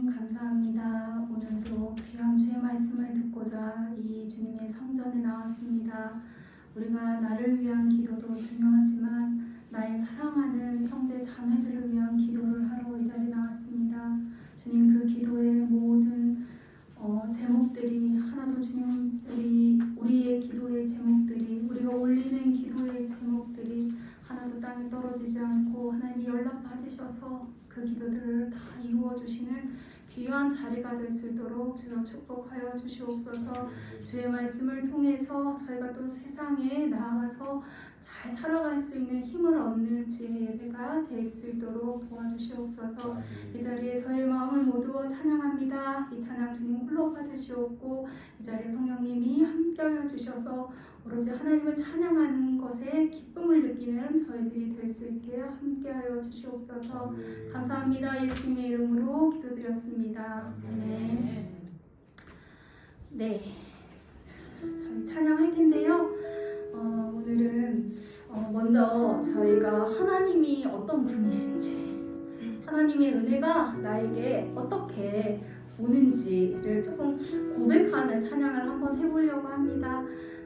감사합니다. 오늘도 귀한 주의 말씀을 듣고자 이 주님의 성전에 나왔습니다. 우리가 나를 위한 기도도 중요하지만 나의 사랑하는 형제 자매들을 위한 기도를 하러 이 자리에 나왔습니다. 주님, 그 기도의 모든 제목들이 하나도 주님 우리의 기도의 제목들이, 우리가 올리는 기도의 제목들이 하나도 땅에 떨어지지 않고 하나님이 연락 받으셔서 그 기도들을 다 이루어 주시는 귀한 자리가 될 수 있도록 주여 축복하여 주시옵소서. 주의 말씀을 통해서 저희가 또 세상에 나아가서 잘 살아갈 수 있는 힘을 얻는 주의 예배가 될 수 있도록 도와주시옵소서. 이 자리에 저의 마음을 모두 찬양합니다. 이 찬양 주님 홀로 받으시옵고 이 자리에 성령님이 함께하여 주셔서 오로지 하나님을 찬양하는 것에 기쁨을 느끼는 저희들이 될 수 있게 함께하여 주시옵소서. 감사합니다. 예수님의 이름으로 기도드렸습니다. 아멘. 네, 저희 찬양할 텐데요. 오늘은 먼저 저희가 하나님이 어떤 분이신지, 하나님의 은혜가 나에게 어떻게 오는지를 조금 고백하는 찬양을 한번 해보려고 합니다.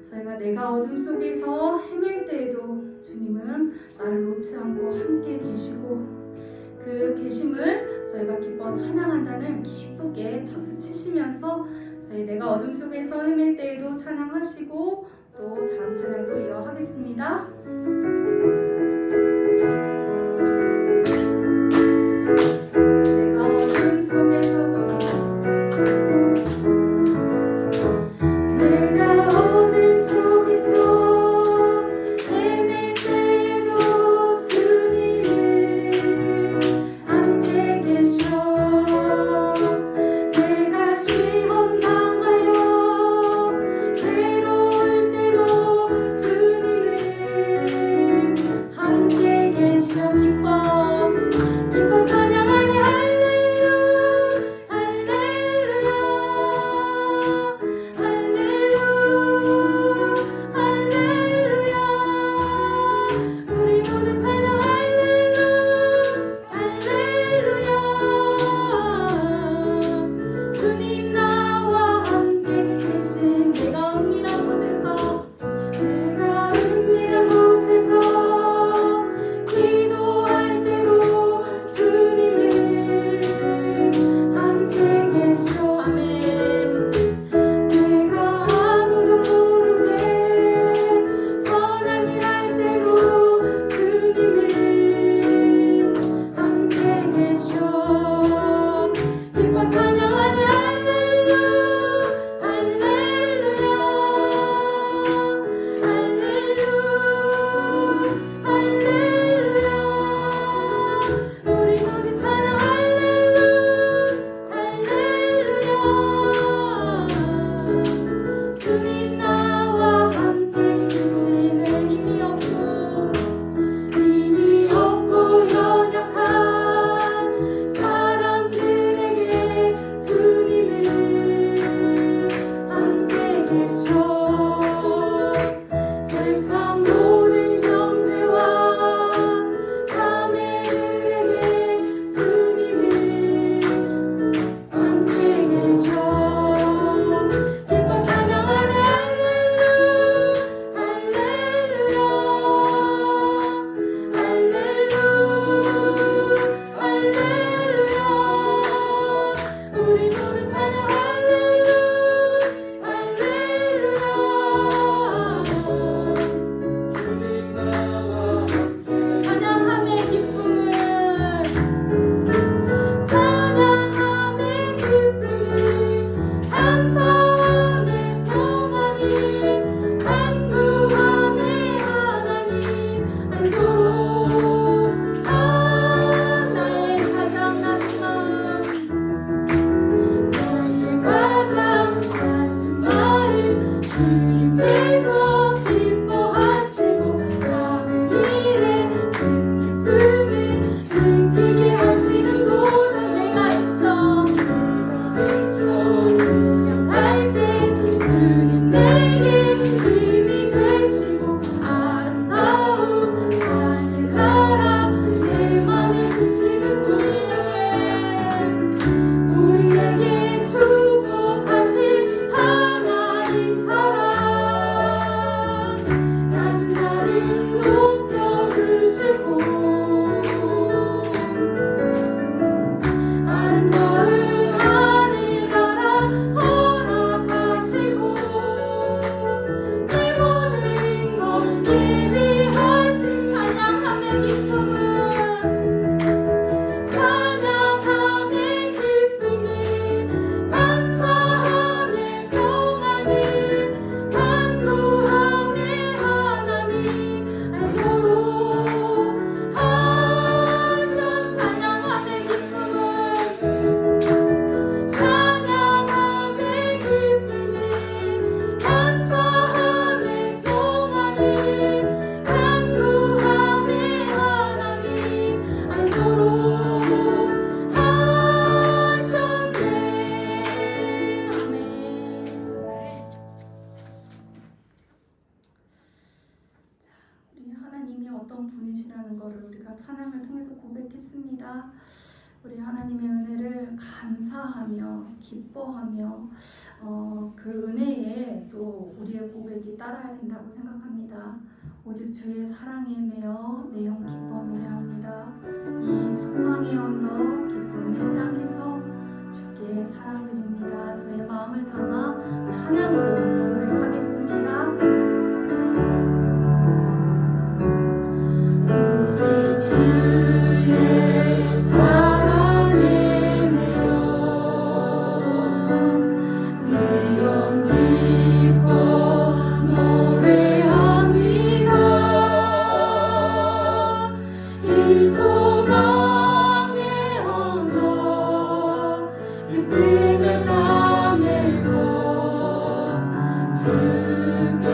저희가 내가 어둠 속에서 헤맬 때에도 주님은 나를 놓지 않고 함께 계시고 그 계심을 저희가 기뻐 찬양한다는 기쁘게 박수 치시면서 저희 내가 어둠 속에서 헤맬 때에도 찬양하시고 또 다음 찬양도 이어하겠습니다. 내가 어둠 속에서도 주님을 때마다 우리 하나님의 은혜를 감사하며 기뻐하며 그 은혜에 또 우리의 고백이 따라야 된다고 생각합니다. 오직 주의 사랑에 매여 내 영 기뻐 노래합니다. 이 소망의 언덕 기쁨의 땅에서 주께 사랑드립니다. 저의 마음을 담아 찬양으로 고백하겠습니다. 오직 주의 사랑에 매여 내 영 기뻐 노래합니다. 이 소망의 언덕 기쁨의 땅에서 주께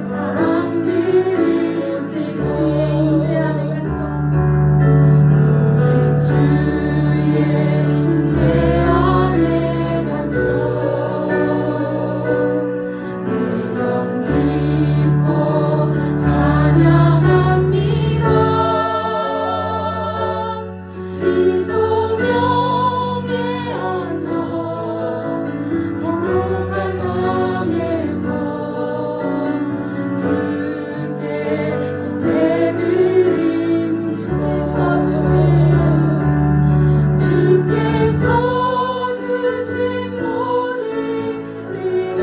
사랑드리 오직 주의 인재 안에 갇혀 오직 주의 인재 안에 갇혀 내 영 기뻐 찬양합니다. 이 소명의 언덕 거룩한 땅에서 주께 예배드림 주께서 주신 모든 은혜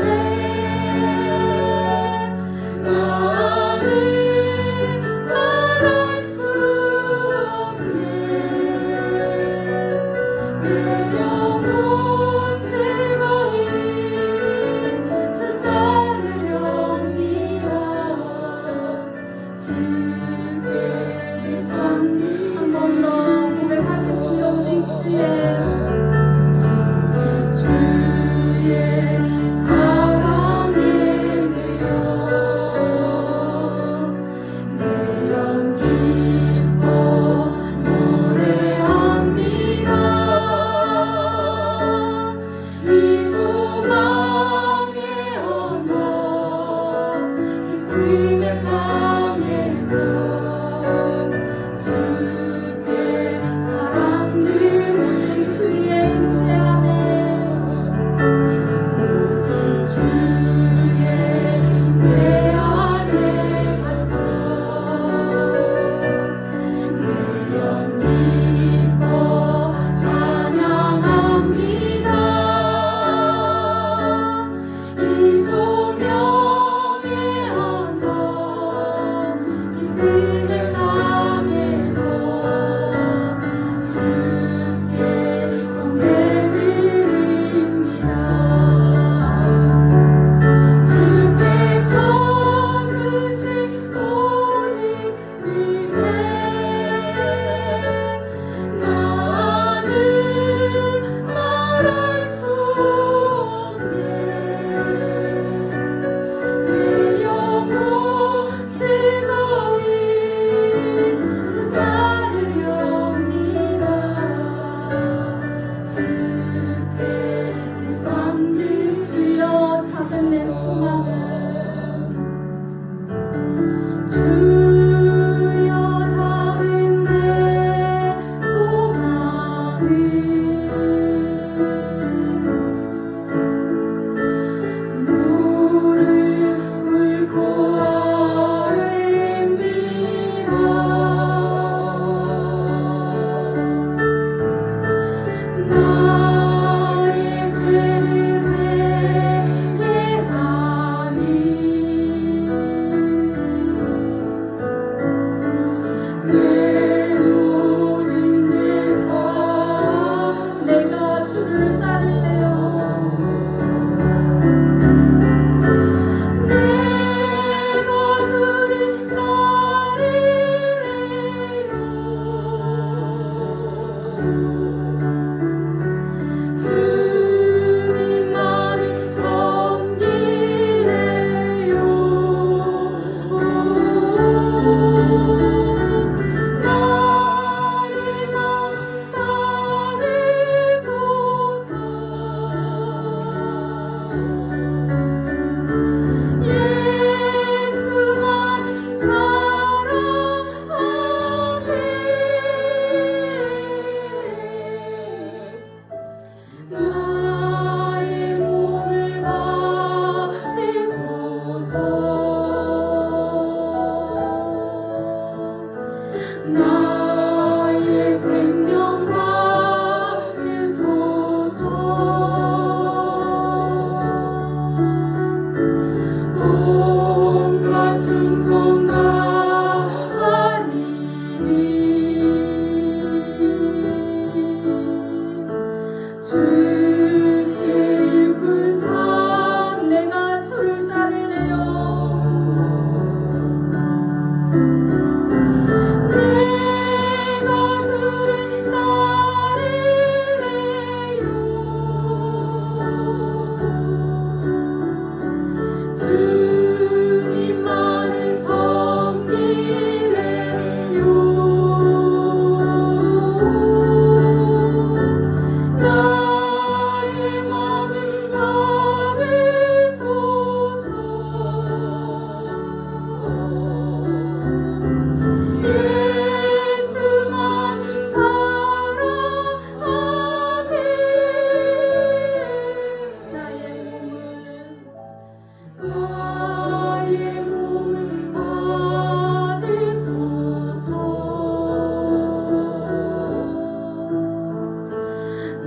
나는 말할 수 없네. 내 영혼 즐거이 주 따르렵니다. 주께 한 번 더 고백하겠습니다. 오직 주의 사랑에 매여 내 영 기뻐 노래합니다.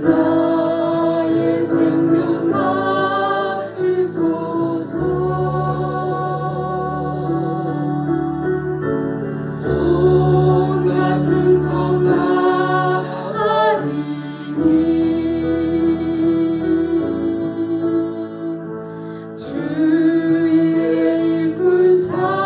나의 생명 받으소서. 온갖 충성 다하리니 주의 일꾼 삼으소서.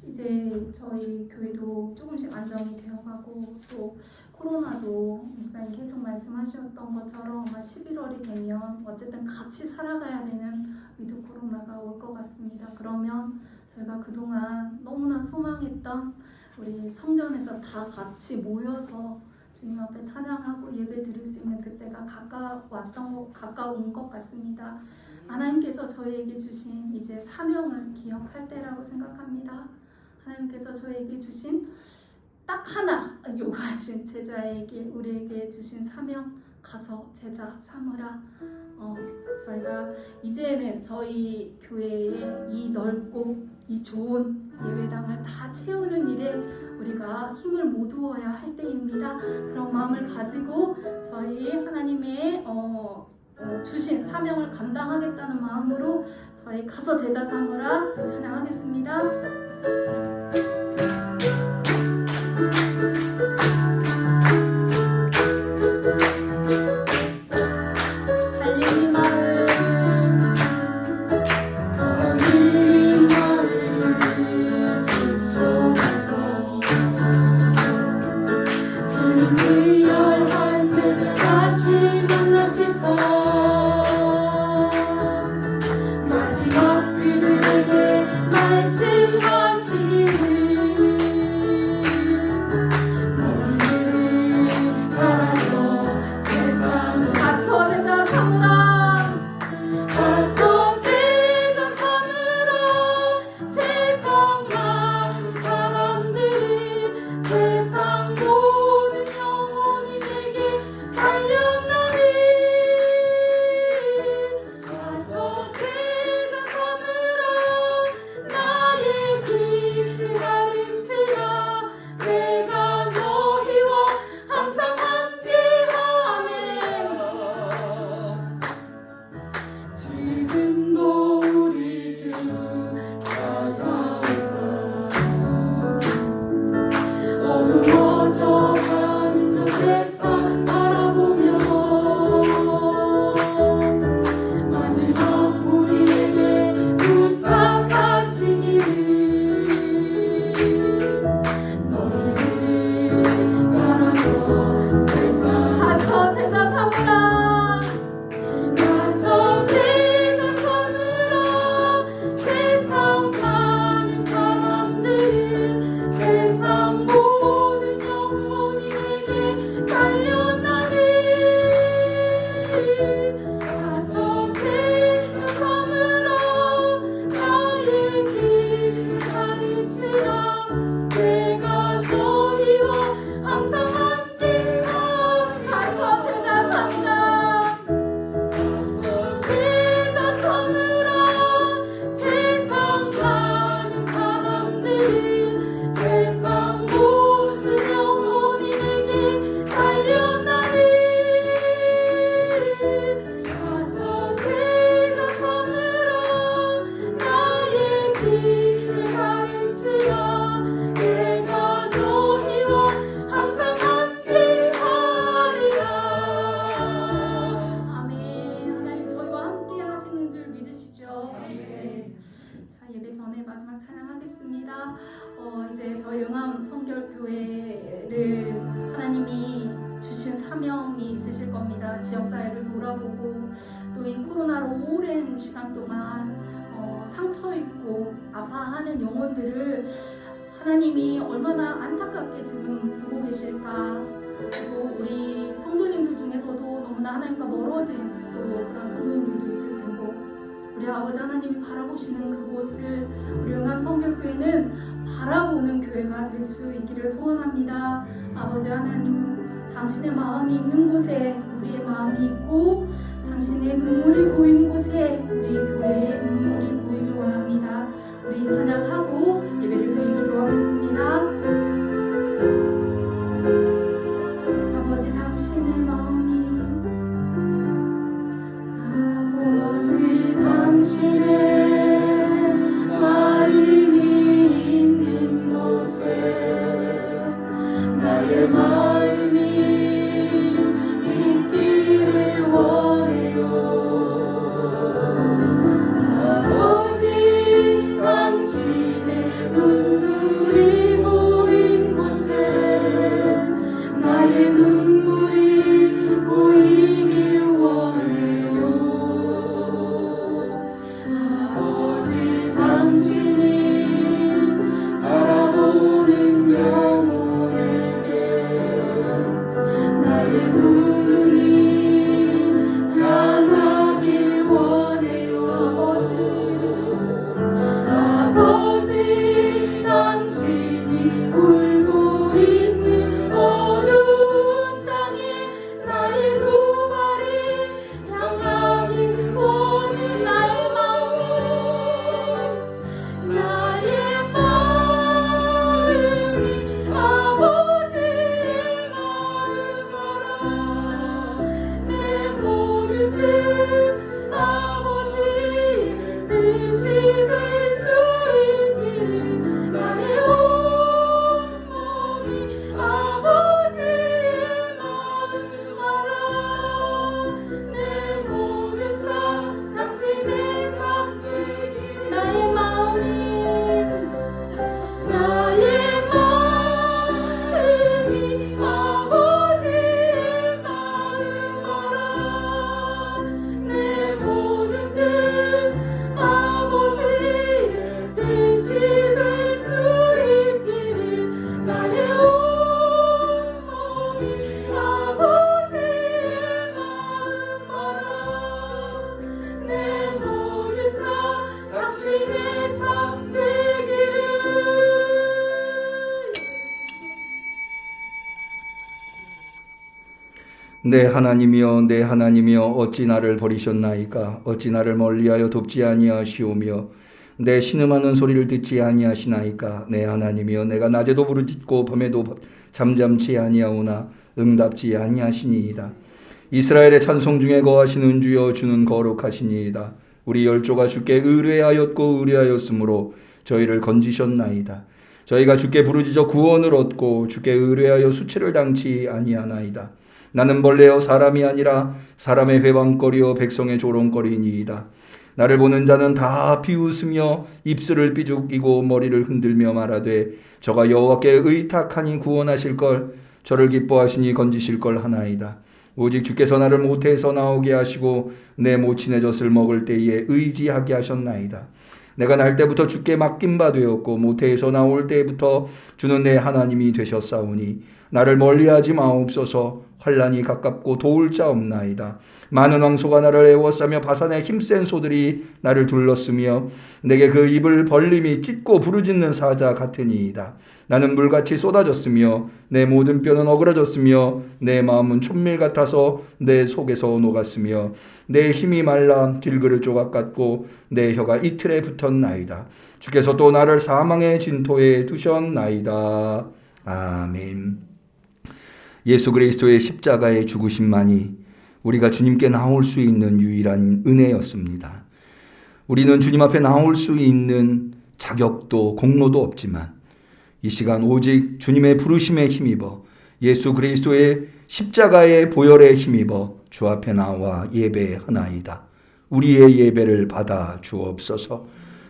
이제 저희 교회도 조금씩 안정이 되어가고 또 코로나도 목사님 계속 말씀하셨던 것처럼 아마 11월이 되면 어쨌든 같이 살아가야 되는 위드 코로나가 올 것 같습니다. 그러면 저희가 그동안 너무나 소망했던 우리 성전에서 다 같이 모여서 주님 앞에 찬양하고 예배 드릴 수 있는 그때가 가까운 것 같습니다. 하나님께서 저희에게 주신 이제 사명을 기억할 때라고 생각합니다. 하나님께서 저에게 주신 딱 하나 요구하신 제자에게 우리에게 주신 사명, 가서 제자 삼으라. 저희가 이제는 저희 교회의 이 넓고 이 좋은 예배당을 다 채우는 일에 우리가 힘을 모두어야 할 때입니다. 그런 마음을 가지고 저희 하나님의 주신 사명을 감당하겠다는 마음으로 저희 가서 제자 삼으라 저희 찬양하겠습니다. 이제 저희 응암 성결교회를 하나님이 주신 사명이 있으실 겁니다. 지역사회를 돌아보고 또 이 코로나로 오랜 시간 동안 상처 입고 아파하는 영혼들을 하나님이 얼마나 안타깝게 지금 보고 계실까. 그리고 우리 성도님들 중에서도 너무나 하나님과 멀어진 또 그런 성도님들도 있을 테고, 우리 아버지 하나님이 바라보시는 그곳을 우리 응암 성결교회는 바라보는 교회가 될 수 있기를 소원합니다. 아버지 하나님, 당신의 마음이 있는 곳에 우리의 마음이 있고, 당신의 눈물이 고인 곳에 우리 교회의 눈물이 고이길 원합니다. 우리 찬양하고 예배를 위해 기도하겠습니다. 아버지 당신의 마음이 아버지 당신의 마음이 있는 곳에 나의 마음이 있기를 원해요. 아버지 당신의 눈물이 고인 곳에 나의 눈물이 고이길 원해요. 아버지 당신이 바라보는 영혼에게 나의 눈물이 향하길 원해요. 아버지 당신이 울고 있는 어두운 땅에 나의 두 발이 향하길 원해. 나의 마음이 아버지의 마음 알아. 내 모든 뜻 아버지의 뜻이 될 수 있기를 나의 온 몸이 아버지의 마음 알아. 내 모든 삶 당신의 삶 나의 마음이 아버지의 마음 알아. 내 모든 뜻 아버지의 뜻이 될 수 있기를 나의 온 몸이 아버지의 마음 알아. 내 모든 삶 당신의 삶 되기를. 내 하나님이여 내 하나님이여 어찌 나를 버리셨나이까. 어찌 나를 멀리하여 돕지 아니하시오며 내 신음하는 소리를 듣지 아니하시나이까. 내 하나님이여 내가 낮에도 부르짖고 밤에도 잠잠치 아니하오나 응답지 아니하시니이다. 이스라엘의 찬송 중에 거하시는 주여 주는 거룩하시니이다. 우리 열조가 주께 의뢰하였고 의뢰하였으므로 저희를 건지셨나이다. 저희가 주께 부르짖어 구원을 얻고 주께 의뢰하여 수치를 당치 아니하나이다. 나는 벌레여 사람이 아니라 사람의 회방거리여 백성의 조롱거리니이다. 나를 보는 자는 다 비웃으며 입술을 삐죽이고 머리를 흔들며 말하되 저가 여호와께 의탁하니 구원하실 걸 저를 기뻐하시니 건지실 걸 하나이다. 오직 주께서 나를 모태에서 나오게 하시고 내 모친의 젖을 먹을 때에 의지하게 하셨나이다. 내가 날 때부터 주께 맡긴 바 되었고 모태에서 나올 때부터 주는 내 하나님이 되셨사오니 나를 멀리하지 마옵소서. 환난이 가깝고 도울 자 없나이다. 많은 황소가 나를 애워싸며 바산의 힘센 소들이 나를 둘렀으며 내게 그 입을 벌림이 찢고 부르짖는 사자 같으니이다. 나는 물같이 쏟아졌으며 내 모든 뼈는 어그러졌으며 내 마음은 촛밀 같아서 내 속에서 녹았으며 내 힘이 말라 질그릇 조각 같고 내 혀가 이틀에 붙었나이다. 주께서 또 나를 사망의 진토에 두셨나이다. 아멘. 예수 그리스도의 십자가의 죽으심만이 우리가 주님께 나올 수 있는 유일한 은혜였습니다. 우리는 주님 앞에 나올 수 있는 자격도 공로도 없지만 이 시간 오직 주님의 부르심에 힘입어 예수 그리스도의 십자가의 보혈에 힘입어 주 앞에 나와 예배하나이다. 우리의 예배를 받아 주옵소서.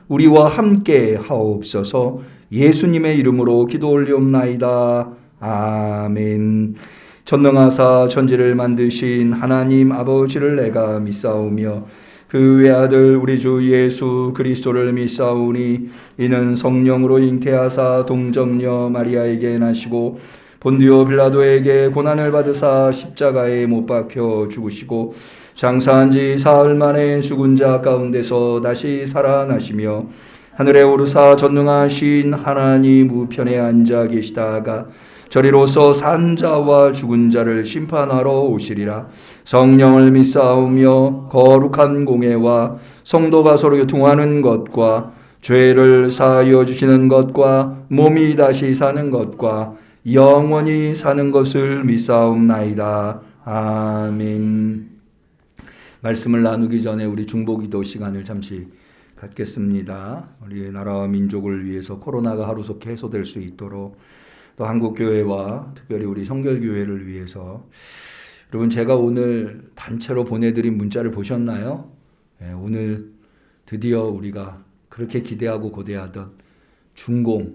우리와 함께 하옵소서. 예수님의 이름으로 기도 올리옵나이다. 아멘. 전능하사 천지를 만드신 하나님 아버지를 내가 믿사오며 그 외아들 우리 주 예수 그리스도를 믿사오니 이는 성령으로 잉태하사 동정녀 마리아에게 나시고 본디오 빌라도에게 고난을 받으사 십자가에 못 박혀 죽으시고 장사한 지 사흘 만에 죽은 자 가운데서 다시 살아나시며 하늘에 오르사 전능하신 하나님 우편에 앉아 계시다가 저리로서 산 자와 죽은 자를 심판하러 오시리라. 성령을 믿사오며 거룩한 공회와 성도가 서로 교통하는 것과 죄를 사하여 주시는 것과 몸이 다시 사는 것과 영원히 사는 것을 믿사옵나이다. 아멘. 말씀을 나누기 전에 우리 중보기도 시간을 잠시 갖겠습니다. 우리 나라와 민족을 위해서 코로나가 하루속히 해소될 수 있도록 또 한국교회와 특별히 우리 성결교회를 위해서 여러분 제가 오늘 단체로 보내드린 문자를 보셨나요? 네, 오늘 드디어 우리가 그렇게 기대하고 고대하던 중공이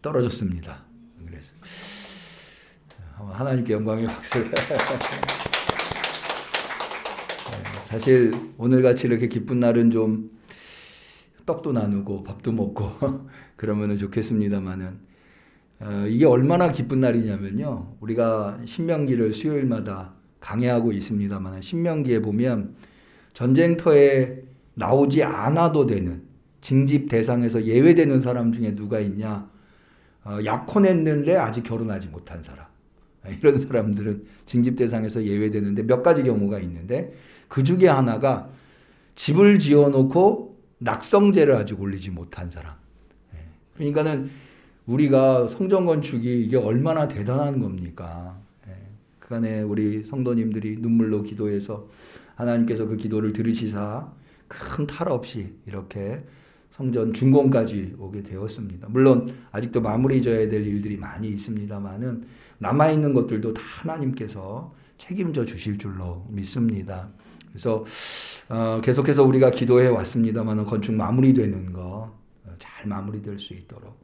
떨어졌습니다. 그래서 하나님께 영광의 박수를. 사실 오늘같이 이렇게 기쁜 날은 좀 떡도 나누고 밥도 먹고 그러면 좋겠습니다만은 이게 얼마나 기쁜 날이냐면요. 우리가 신명기를 수요일마다 강해하고 있습니다만 신명기에 보면 전쟁터에 나오지 않아도 되는 징집 대상에서 예외되는 사람 중에 누가 있냐? 약혼했는데 아직 결혼하지 못한 사람. 이런 사람들은 징집 대상에서 예외되는데 몇 가지 경우가 있는데 그 중에 하나가 집을 지어놓고 낙성제를 아직 올리지 못한 사람. 그러니까는 우리가 성전 건축이 이게 얼마나 대단한 겁니까? 그간에 우리 성도님들이 눈물로 기도해서 하나님께서 그 기도를 들으시사 큰 탈 없이 이렇게 성전 준공까지 오게 되었습니다. 물론 아직도 마무리 져야 될 일들이 많이 있습니다만은 남아있는 것들도 다 하나님께서 책임져 주실 줄로 믿습니다. 그래서 계속해서 우리가 기도해 왔습니다만은 건축 마무리되는 거 잘 마무리될 수 있도록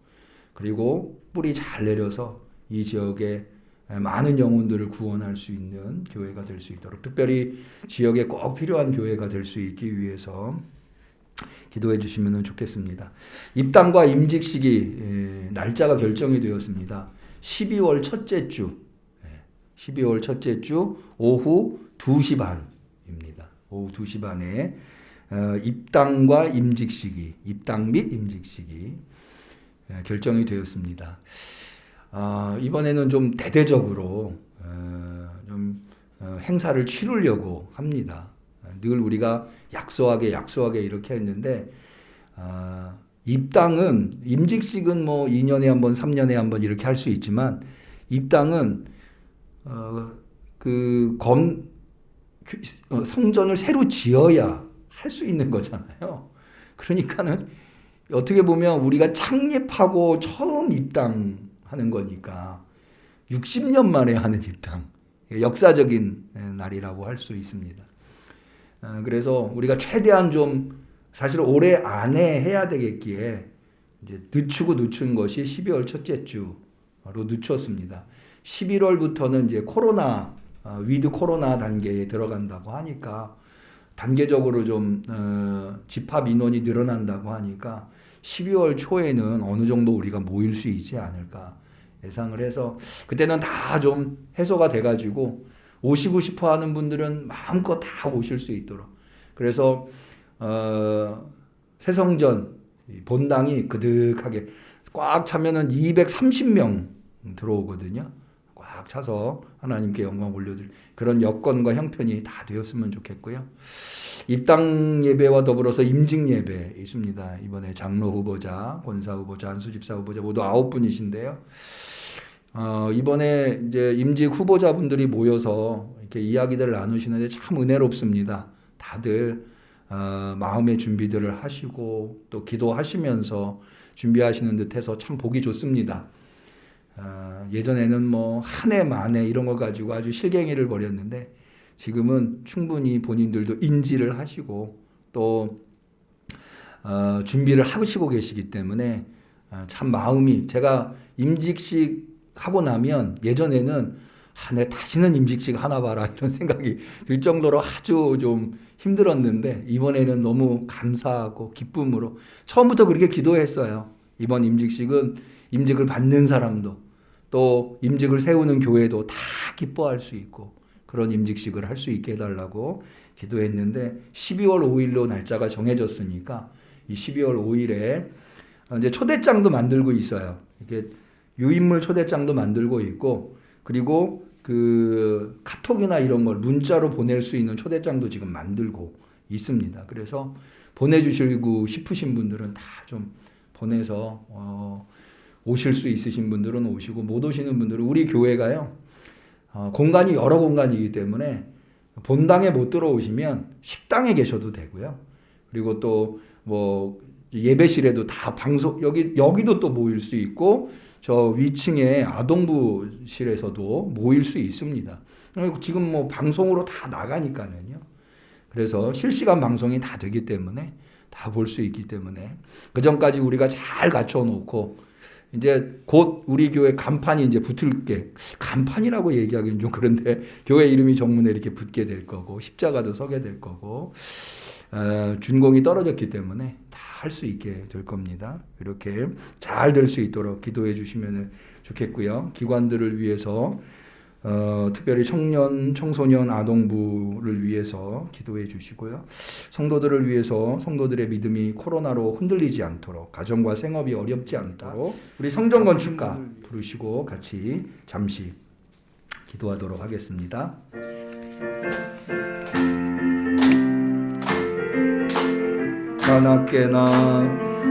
그리고 뿌리 잘 내려서 이 지역에 많은 영혼들을 구원할 수 있는 교회가 될 수 있도록 특별히 지역에 꼭 필요한 교회가 될 수 있기 위해서 기도해 주시면 좋겠습니다. 입당과 임직식이 날짜가 결정이 되었습니다. 12월 첫째 주 12월 첫째 주 오후 2시 반입니다. 오후 2시 반에 입당과 임직식이 입당 및 임직식이 결정이 되었습니다. 이번에는 좀 대대적으로 좀 행사를 치르려고 합니다. 늘 우리가 약소하게 이렇게 했는데 입당은 임직식은 뭐 2년에 한 번, 3년에 한 번 이렇게 할 수 있지만 입당은 성전을 새로 지어야 할 수 있는 거잖아요. 그러니까는 어떻게 보면 우리가 창립하고 처음 입당하는 거니까 60년 만에 하는 입당, 역사적인 날이라고 할 수 있습니다. 그래서 우리가 최대한 좀 사실 올해 안에 해야 되겠기에 이제 늦춘 것이 12월 첫째 주로 늦췄습니다. 11월부터는 이제 위드 코로나 단계에 들어간다고 하니까 단계적으로 좀 집합 인원이 늘어난다고 하니까 12월 초에는 어느 정도 우리가 모일 수 있지 않을까 예상을 해서 그때는 다 좀 해소가 돼가지고 오시고 싶어 하는 분들은 마음껏 다 오실 수 있도록 그래서 새성전 본당이 그득하게 꽉 차면은 230명 들어오거든요. 꽉 차서 하나님께 영광 올려드릴 그런 여건과 형편이 다 되었으면 좋겠고요. 입당 예배와 더불어서 임직 예배 있습니다. 이번에 장로 후보자, 권사 후보자, 안수집사 후보자 모두 9분이신데요. 이번에 이제 임직 후보자분들이 모여서 이렇게 이야기들을 나누시는데 참 은혜롭습니다. 다들 마음의 준비들을 하시고 또 기도하시면서 준비하시는 듯해서 참 보기 좋습니다. 예전에는 뭐 한 해 만에 이런 거 가지고 아주 실갱이를 벌였는데 지금은 충분히 본인들도 인지를 하시고 또 준비를 하시고 계시기 때문에 참 마음이 제가 임직식 하고 나면 예전에는 내 다시는 임직식 하나 봐라 이런 생각이 들 정도로 아주 좀 힘들었는데 이번에는 너무 감사하고 기쁨으로 처음부터 그렇게 기도했어요. 이번 임직식은 임직을 받는 사람도 또 임직을 세우는 교회도 다 기뻐할 수 있고 그런 임직식을 할 수 있게 해달라고 기도했는데 12월 5일로 날짜가 정해졌으니까 이 12월 5일에 이제 초대장도 만들고 있어요. 이렇게 유인물 초대장도 만들고 있고 그리고 그 카톡이나 이런 걸 문자로 보낼 수 있는 초대장도 지금 만들고 있습니다. 그래서 보내주시고 싶으신 분들은 다 좀 보내서 오실 수 있으신 분들은 오시고 못 오시는 분들은 우리 교회가요 공간이 여러 공간이기 때문에 본당에 못 들어오시면 식당에 계셔도 되고요. 그리고 또 뭐 예배실에도 다 방송 여기도 또 모일 수 있고 저 위층에 아동부실에서도 모일 수 있습니다. 지금 뭐 방송으로 다 나가니까는요. 그래서 실시간 방송이 다 되기 때문에 다 볼 수 있기 때문에 그 전까지 우리가 잘 갖춰 놓고 이제 곧 우리 교회 간판이 이제 붙을 게 간판이라고 얘기하기는 좀 그런데 교회 이름이 정문에 이렇게 붙게 될 거고 십자가도 서게 될 거고 준공이 떨어졌기 때문에 다 할 수 있게 될 겁니다. 이렇게 잘 될 수 있도록 기도해 주시면 좋겠고요. 기관들을 위해서 특별히 청소년 아동부를 위해서 기도해 주시고요. 성도들을 위해서 성도들의 믿음이 코로나로 흔들리지 않도록 가정과 생업이 어렵지 않도록 우리 성전 건축가 부르시고 같이 잠시 기도하도록 하겠습니다.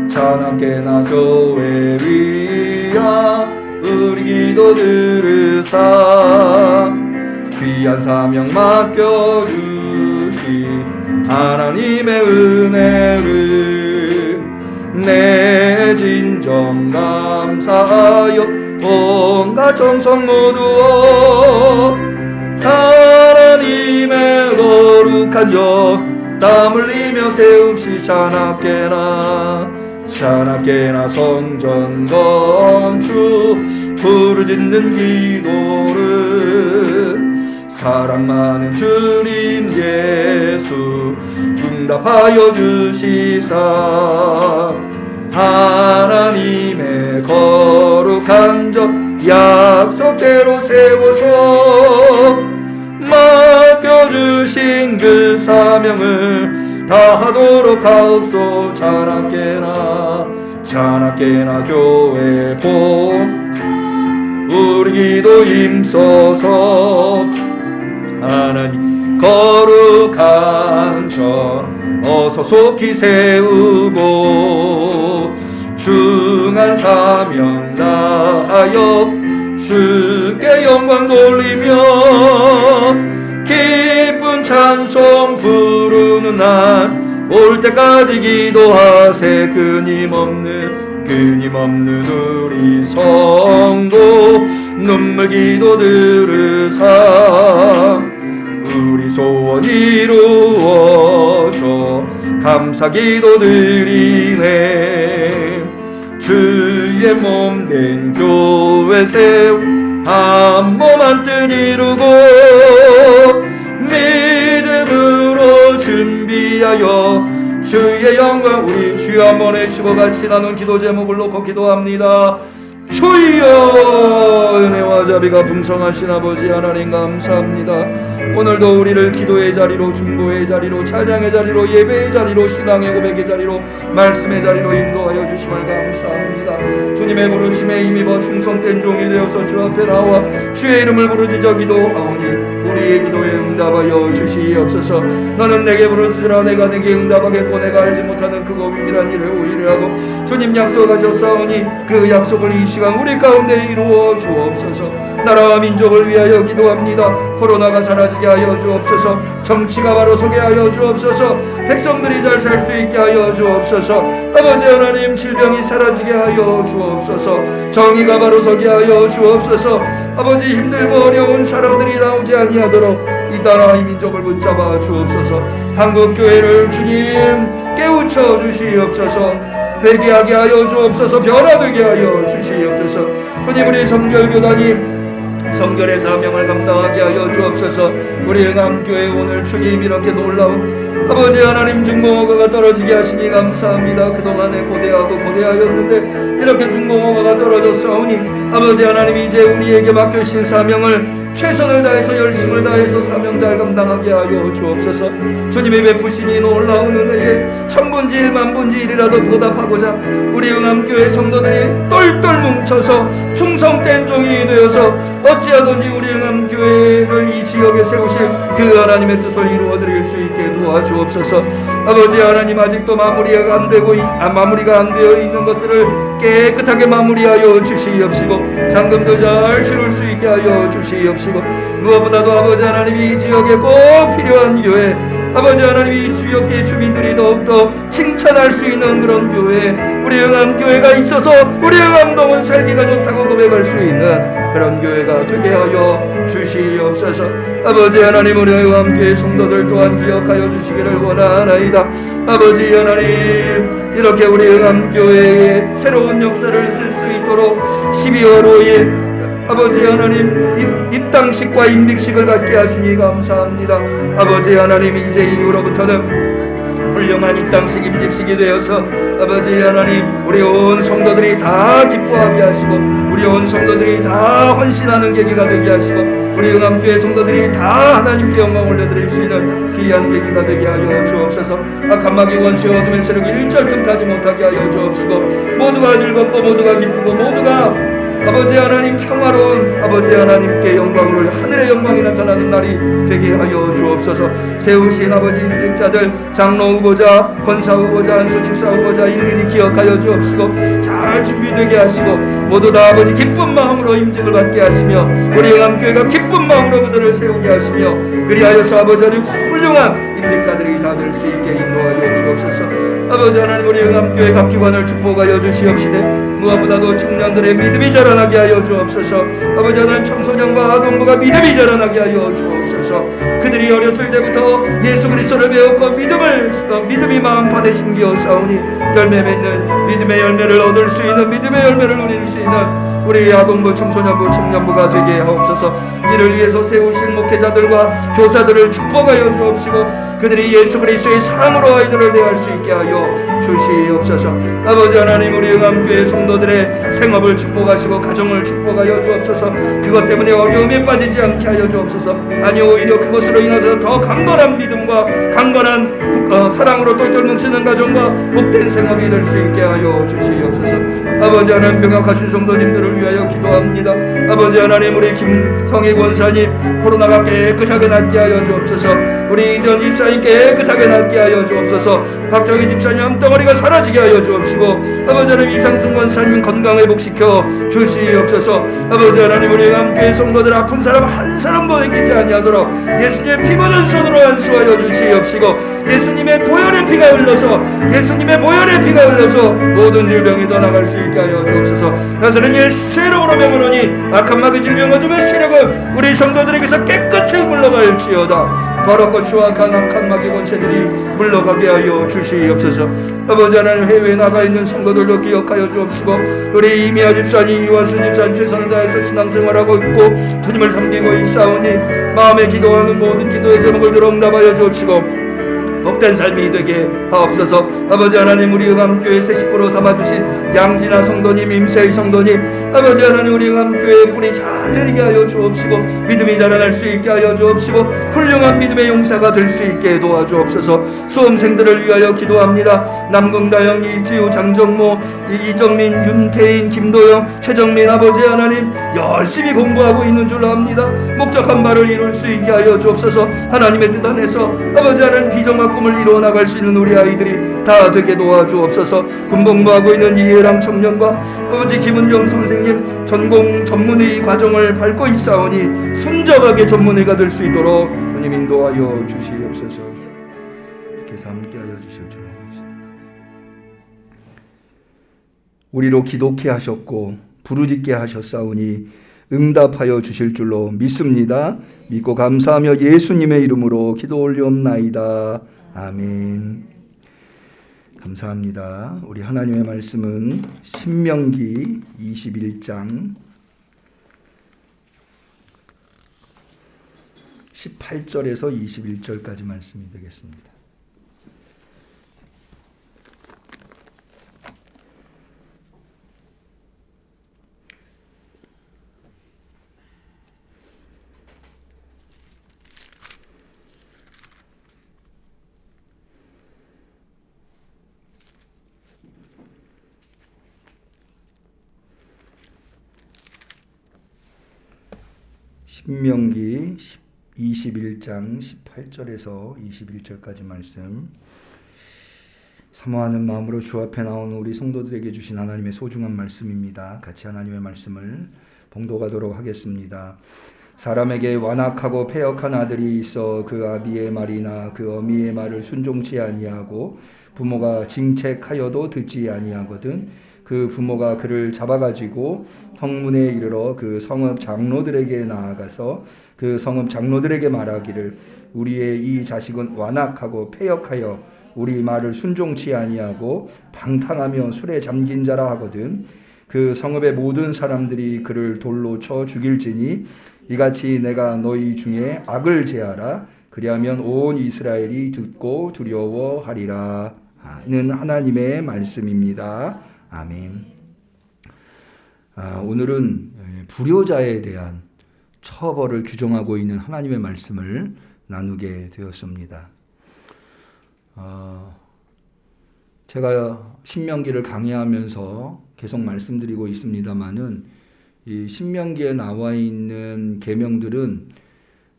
자나깨나 교회 위하 우리 기도 들으사 귀한 사명 맡겨주시 하나님의 은혜를 내 진정 감사하여 온갖 정성 모두어 하나님의 거룩한 정 땀 흘리며 세웁시잖아 깨나 성전 건축 부르짖는 기도를 사랑 많은 주님 예수 응답하여 주시사 하나님의 거룩한 적 약속대로 세워서 맡겨주신 그 사명을 다하도록 하옵소. 자나깨나 교회 복 우리 기도 힘써서 하나님 거룩한 저 어서 속히 세우고 중한 사명 다하여 주께 영광 돌리며 기쁜 찬송 부르는 날 올 때까지 기도하세. 끊임없는 우리 성도 눈물 기도 들으사 우리 소원 이루어줘 감사 기도 드리네. 주의 몸 된 교회 세우 한 몸 한 뜻 이루고 믿음으로 준비하여 주의 영광 우리 주여 한번 외치고 같이 나눈 기도 제목을 놓고 기도합니다. 주여 은혜와 자비가 풍성하신 아버지 하나님 감사합니다. 오늘도 우리를 기도의 자리로 중보의 자리로 찬양의 자리로 예배의 자리로 신앙의 고백의 자리로 말씀의 자리로 인도하여 주심을 감사합니다. 주님의 부르심에 힘입어 충성된 종이 되어서 주 앞에 나와 주의 이름을 부르짖어 기도하오니 우리의 기도에 응답하여 주시옵소서. 너는 내게 부르짖으라 내가 내게 응답하겠고 내가 알지 못하는 크고 비밀한 일을 오히려 하고 주님 약속하셨사오니 그 약속을 이 시간 우리 가운데 이루어 주옵소서. 나라와 민족을 위하여 기도합니다. 코로나가 사라지게 하여 주옵소서. 정치가 바로 서게 하여 주옵소서. 백성들이 잘 살 수 있게 하여 주옵소서. 아버지 하나님 질병이 사라지게 하여 주옵소서. 정의가 바로 서게 하여 주옵소서. 아버지 힘들고 어려운 사람들이 나오지 아니하도록 이 나라 이 민족을 붙잡아 주옵소서. 한국교회를 주님 깨우쳐 주시옵소서. 회개하게 하여 주옵소서. 변화되게 하여 주시옵소서. 주님 우리 정결교단님 성결의 사명을 감당하게 하여 주옵소서. 우리 응암교회 오늘 주님 이렇게 놀라운 아버지 하나님 중공허가가 떨어지게 하시니 감사합니다. 그동안에 고대하였는데 이렇게 중공허가가 떨어졌사오니 아버지 하나님 이제 우리에게 맡겨주신 사명을 최선을 다해서 열심을 다해서 사명자를 감당하게 하여 주옵소서. 주님의 베푸신 이 놀라운 은혜에 천분지 일 만분지 일이라도 보답하고자 우리 응암교회 성도들이 똘똘 뭉쳐서 충성된 종이 되어서 어찌하든지 우리 응암교회를 이 지역에 세우실 그 하나님의 뜻을 이루어드릴 수 있게 도와주옵소서. 아버지 하나님, 아직도 마무리가 안 되어 있는 것들을 깨끗하게 마무리하여 주시옵시고 잔금도 잘 치룰 수 있게 하여 주시옵시고, 무엇보다도 아버지 하나님, 이 지역에 꼭 필요한 교회, 아버지 하나님, 이 지역의 주민들이 더욱더 칭찬할 수 있는 그런 교회, 우리 응암교회가 있어서 우리 응암동은 살기가 좋다고 고백할 수 있는 그런 교회가 되게 하여 주시옵소서. 아버지 하나님, 우리 응암교회 성도들 또한 기억하여 주시기를 원하나이다. 아버지 하나님, 이렇게 우리 응암교회에 새로운 역사를 쓸 수 있도록 12월 5일 아버지 하나님, 입당식과 임직식을 갖게 하시니 감사합니다. 아버지 하나님, 이제 이후로부터는 훌륭한 입당식 임직식이 되어서 아버지 하나님, 우리 온 성도들이 다 기뻐하게 하시고 우리 온 성도들이 다 헌신하는 계기가 되게 하시고 우리 응암교회 성도들이 다 하나님께 영광 올려드릴 수 있는 귀한 계기가 되게 하여 주옵소서. 악한 마귀 원수의 어둠의 세력이 일절 틈타지 못하게 하여 주옵시고, 모두가 즐겁고 모두가 기쁘고 모두가 아버지 하나님 평화로운 아버지 하나님께 영광을, 하늘의 영광이 나타나는 날이 되게 하여 주옵소서. 세우신 아버지 임직자들, 장로 후보자, 권사 후보자, 안수집사 후보자 일일이 기억하여 주옵시고 잘 준비되게 하시고 모두 다 아버지 기쁜 마음으로 임직을 받게 하시며 우리 응암교회가 기쁜 마음으로 그들을 세우게 하시며 그리하여서 아버지 하나님 훌륭한 임직자들이 다 될 수 있게 인도하여 주옵소서. 아버지 하나님, 우리 응암교회 각 기관을 축복하여 주시옵시되 무엇보다도 청년들의 믿음이 자라나게 하여 주옵소서. 아버지 하나님, 청소년과 아동부가 믿음이 자라나게 하여 주옵소서. 그들이 어렸을 때부터 예수 그리스도를 배웠고 믿음이 마음판에 심기어 싸우니 열매 맺는 믿음의 열매를 얻을 수 있는, 믿음의 열매를 누릴 수 있는 우리 아동부, 청소년부, 청년부가 되게 하옵소서. 이를 위해서 세우신 목회자들과 교사들을 축복하여 주옵시고 그들이 예수 그리스도의 사랑으로 아이들을 대할 수 있게 하여 주시옵소서. 아버지 하나님, 우리 응암교회 성도들의 생업을 축복하시고 가정을 축복하여 주옵소서. 그것 때문에 어려움에 빠지지 않게 하여 주옵소서. 아니, 오히려 그것으로 인해서 더 강건한 믿음과 강건한 사랑으로 똘똘 뭉치는 가정과 복된 생업이 될 수 있게 하여 주시옵소서. 아버지 하나님, 병약하신 성도님들을 위하여 기도합니다. 아버지 하나님, 우리 김성희 권사님 코로나가 깨끗하게 낫게 하여 주옵소서. 우리 이전 집사님 깨끗하게 낫게 하여 주옵소서. 박정희 집사님 암덩어리가 사라지게 하여 주옵시고 아버지 하나님, 이상순 권사님 건강 회복시켜 주시옵소서. 아버지 하나님, 우리 응암교회 성도들 아픈 사람 한 사람도 생기지 아니하도록 예수님의 피 묻은 손으로 안수하여 주시옵시고 예수님의 보혈의 피가 흘러서 모든 질병이 떠나갈 수 있게 하여 주옵소서. 나서는 예수의 이름으로 명하노니 악한 마귀 질병 어둠의 세력은 우리 성도들에게서 깨끗이 물러갈지어다. 더럽고 추악한 악한 마귀 권세들이 물러가게 하여 주시옵소서. 아버지 하나님, 해외에 나가 있는 성도들도 기억하여 주옵시고 우리 이미아 집사님, 이완수 집사님 최선을 다해서 신앙생활하고 있고 주님을 섬기고 있사오니 마음에 기도하는 모든 기도의 제목을 들어 응답하여 주옵시고 복된 삶이 되게 하옵소서. 아버지 하나님, 우리 응암교회 새 식구로 삼아주신 양진아 성도님, 임세희 성도님, 아버지 하나님, 우리 응암교회 뿌리 잘 내리게 하여 주옵시고 믿음이 자라날 수 있게 하여 주옵시고 훌륭한 믿음의 용사가 될 수 있게 도와주옵소서. 수험생들을 위하여 기도합니다. 남궁다영, 이지우, 장정모, 이정민, 윤태인, 김도영, 최정민, 아버지 하나님 열심히 공부하고 있는 줄 압니다. 목적한 바를 이룰 수 있게 하여 주옵소서. 하나님의 뜻 안에서 아버지 하나님 비정한 꿈을 이루어 나갈 수 있는 우리 아이들이 다 되게 도와주옵소서. 군복무하고 있는 이해랑 청년과 아버지 김은정 선생님 전문의 과정을 밟고 있사오니 순적하게 전문의가 될 수 있도록 주님 인도하여 주시옵소서. 이렇게 해서 함께 하여 주실 줄 믿습니다. 우리로 기독케 하셨고 부르짖게 하셨사오니 응답하여 주실 줄로 믿습니다. 믿고 감사하며 예수님의 이름으로 기도 올리옵나이다. 아멘. 감사합니다. 우리 하나님의 말씀은 신명기 21장 18절에서 21절까지 말씀이 되겠습니다. 신명기 21장 18절에서 21절까지 말씀, 사모하는 마음으로 주 앞에 나온 우리 성도들에게 주신 하나님의 소중한 말씀입니다. 같이 하나님의 말씀을 봉독하도록 하겠습니다. 사람에게 완악하고 패역한 아들이 있어 그 아비의 말이나 그 어미의 말을 순종치 아니하고 부모가 징책하여도 듣지 아니하거든 그 부모가 그를 잡아가지고 성문에 이르러 그 성읍 장로들에게 나아가서 그 성읍 장로들에게 말하기를 우리의 이 자식은 완악하고 패역하여 우리 말을 순종치 아니하고 방탕하며 술에 잠긴 자라 하거든 그 성읍의 모든 사람들이 그를 돌로 쳐 죽일지니 이같이 내가 너희 중에 악을 제하라 그리하면 온 이스라엘이 듣고 두려워하리라 는 하나님의 말씀입니다. 아멘. 오늘은 불효자에 대한 처벌을 규정하고 있는 하나님의 말씀을 나누게 되었습니다. 제가 신명기를 강의하면서 계속 말씀드리고 있습니다마는 이 신명기에 나와 있는 계명들은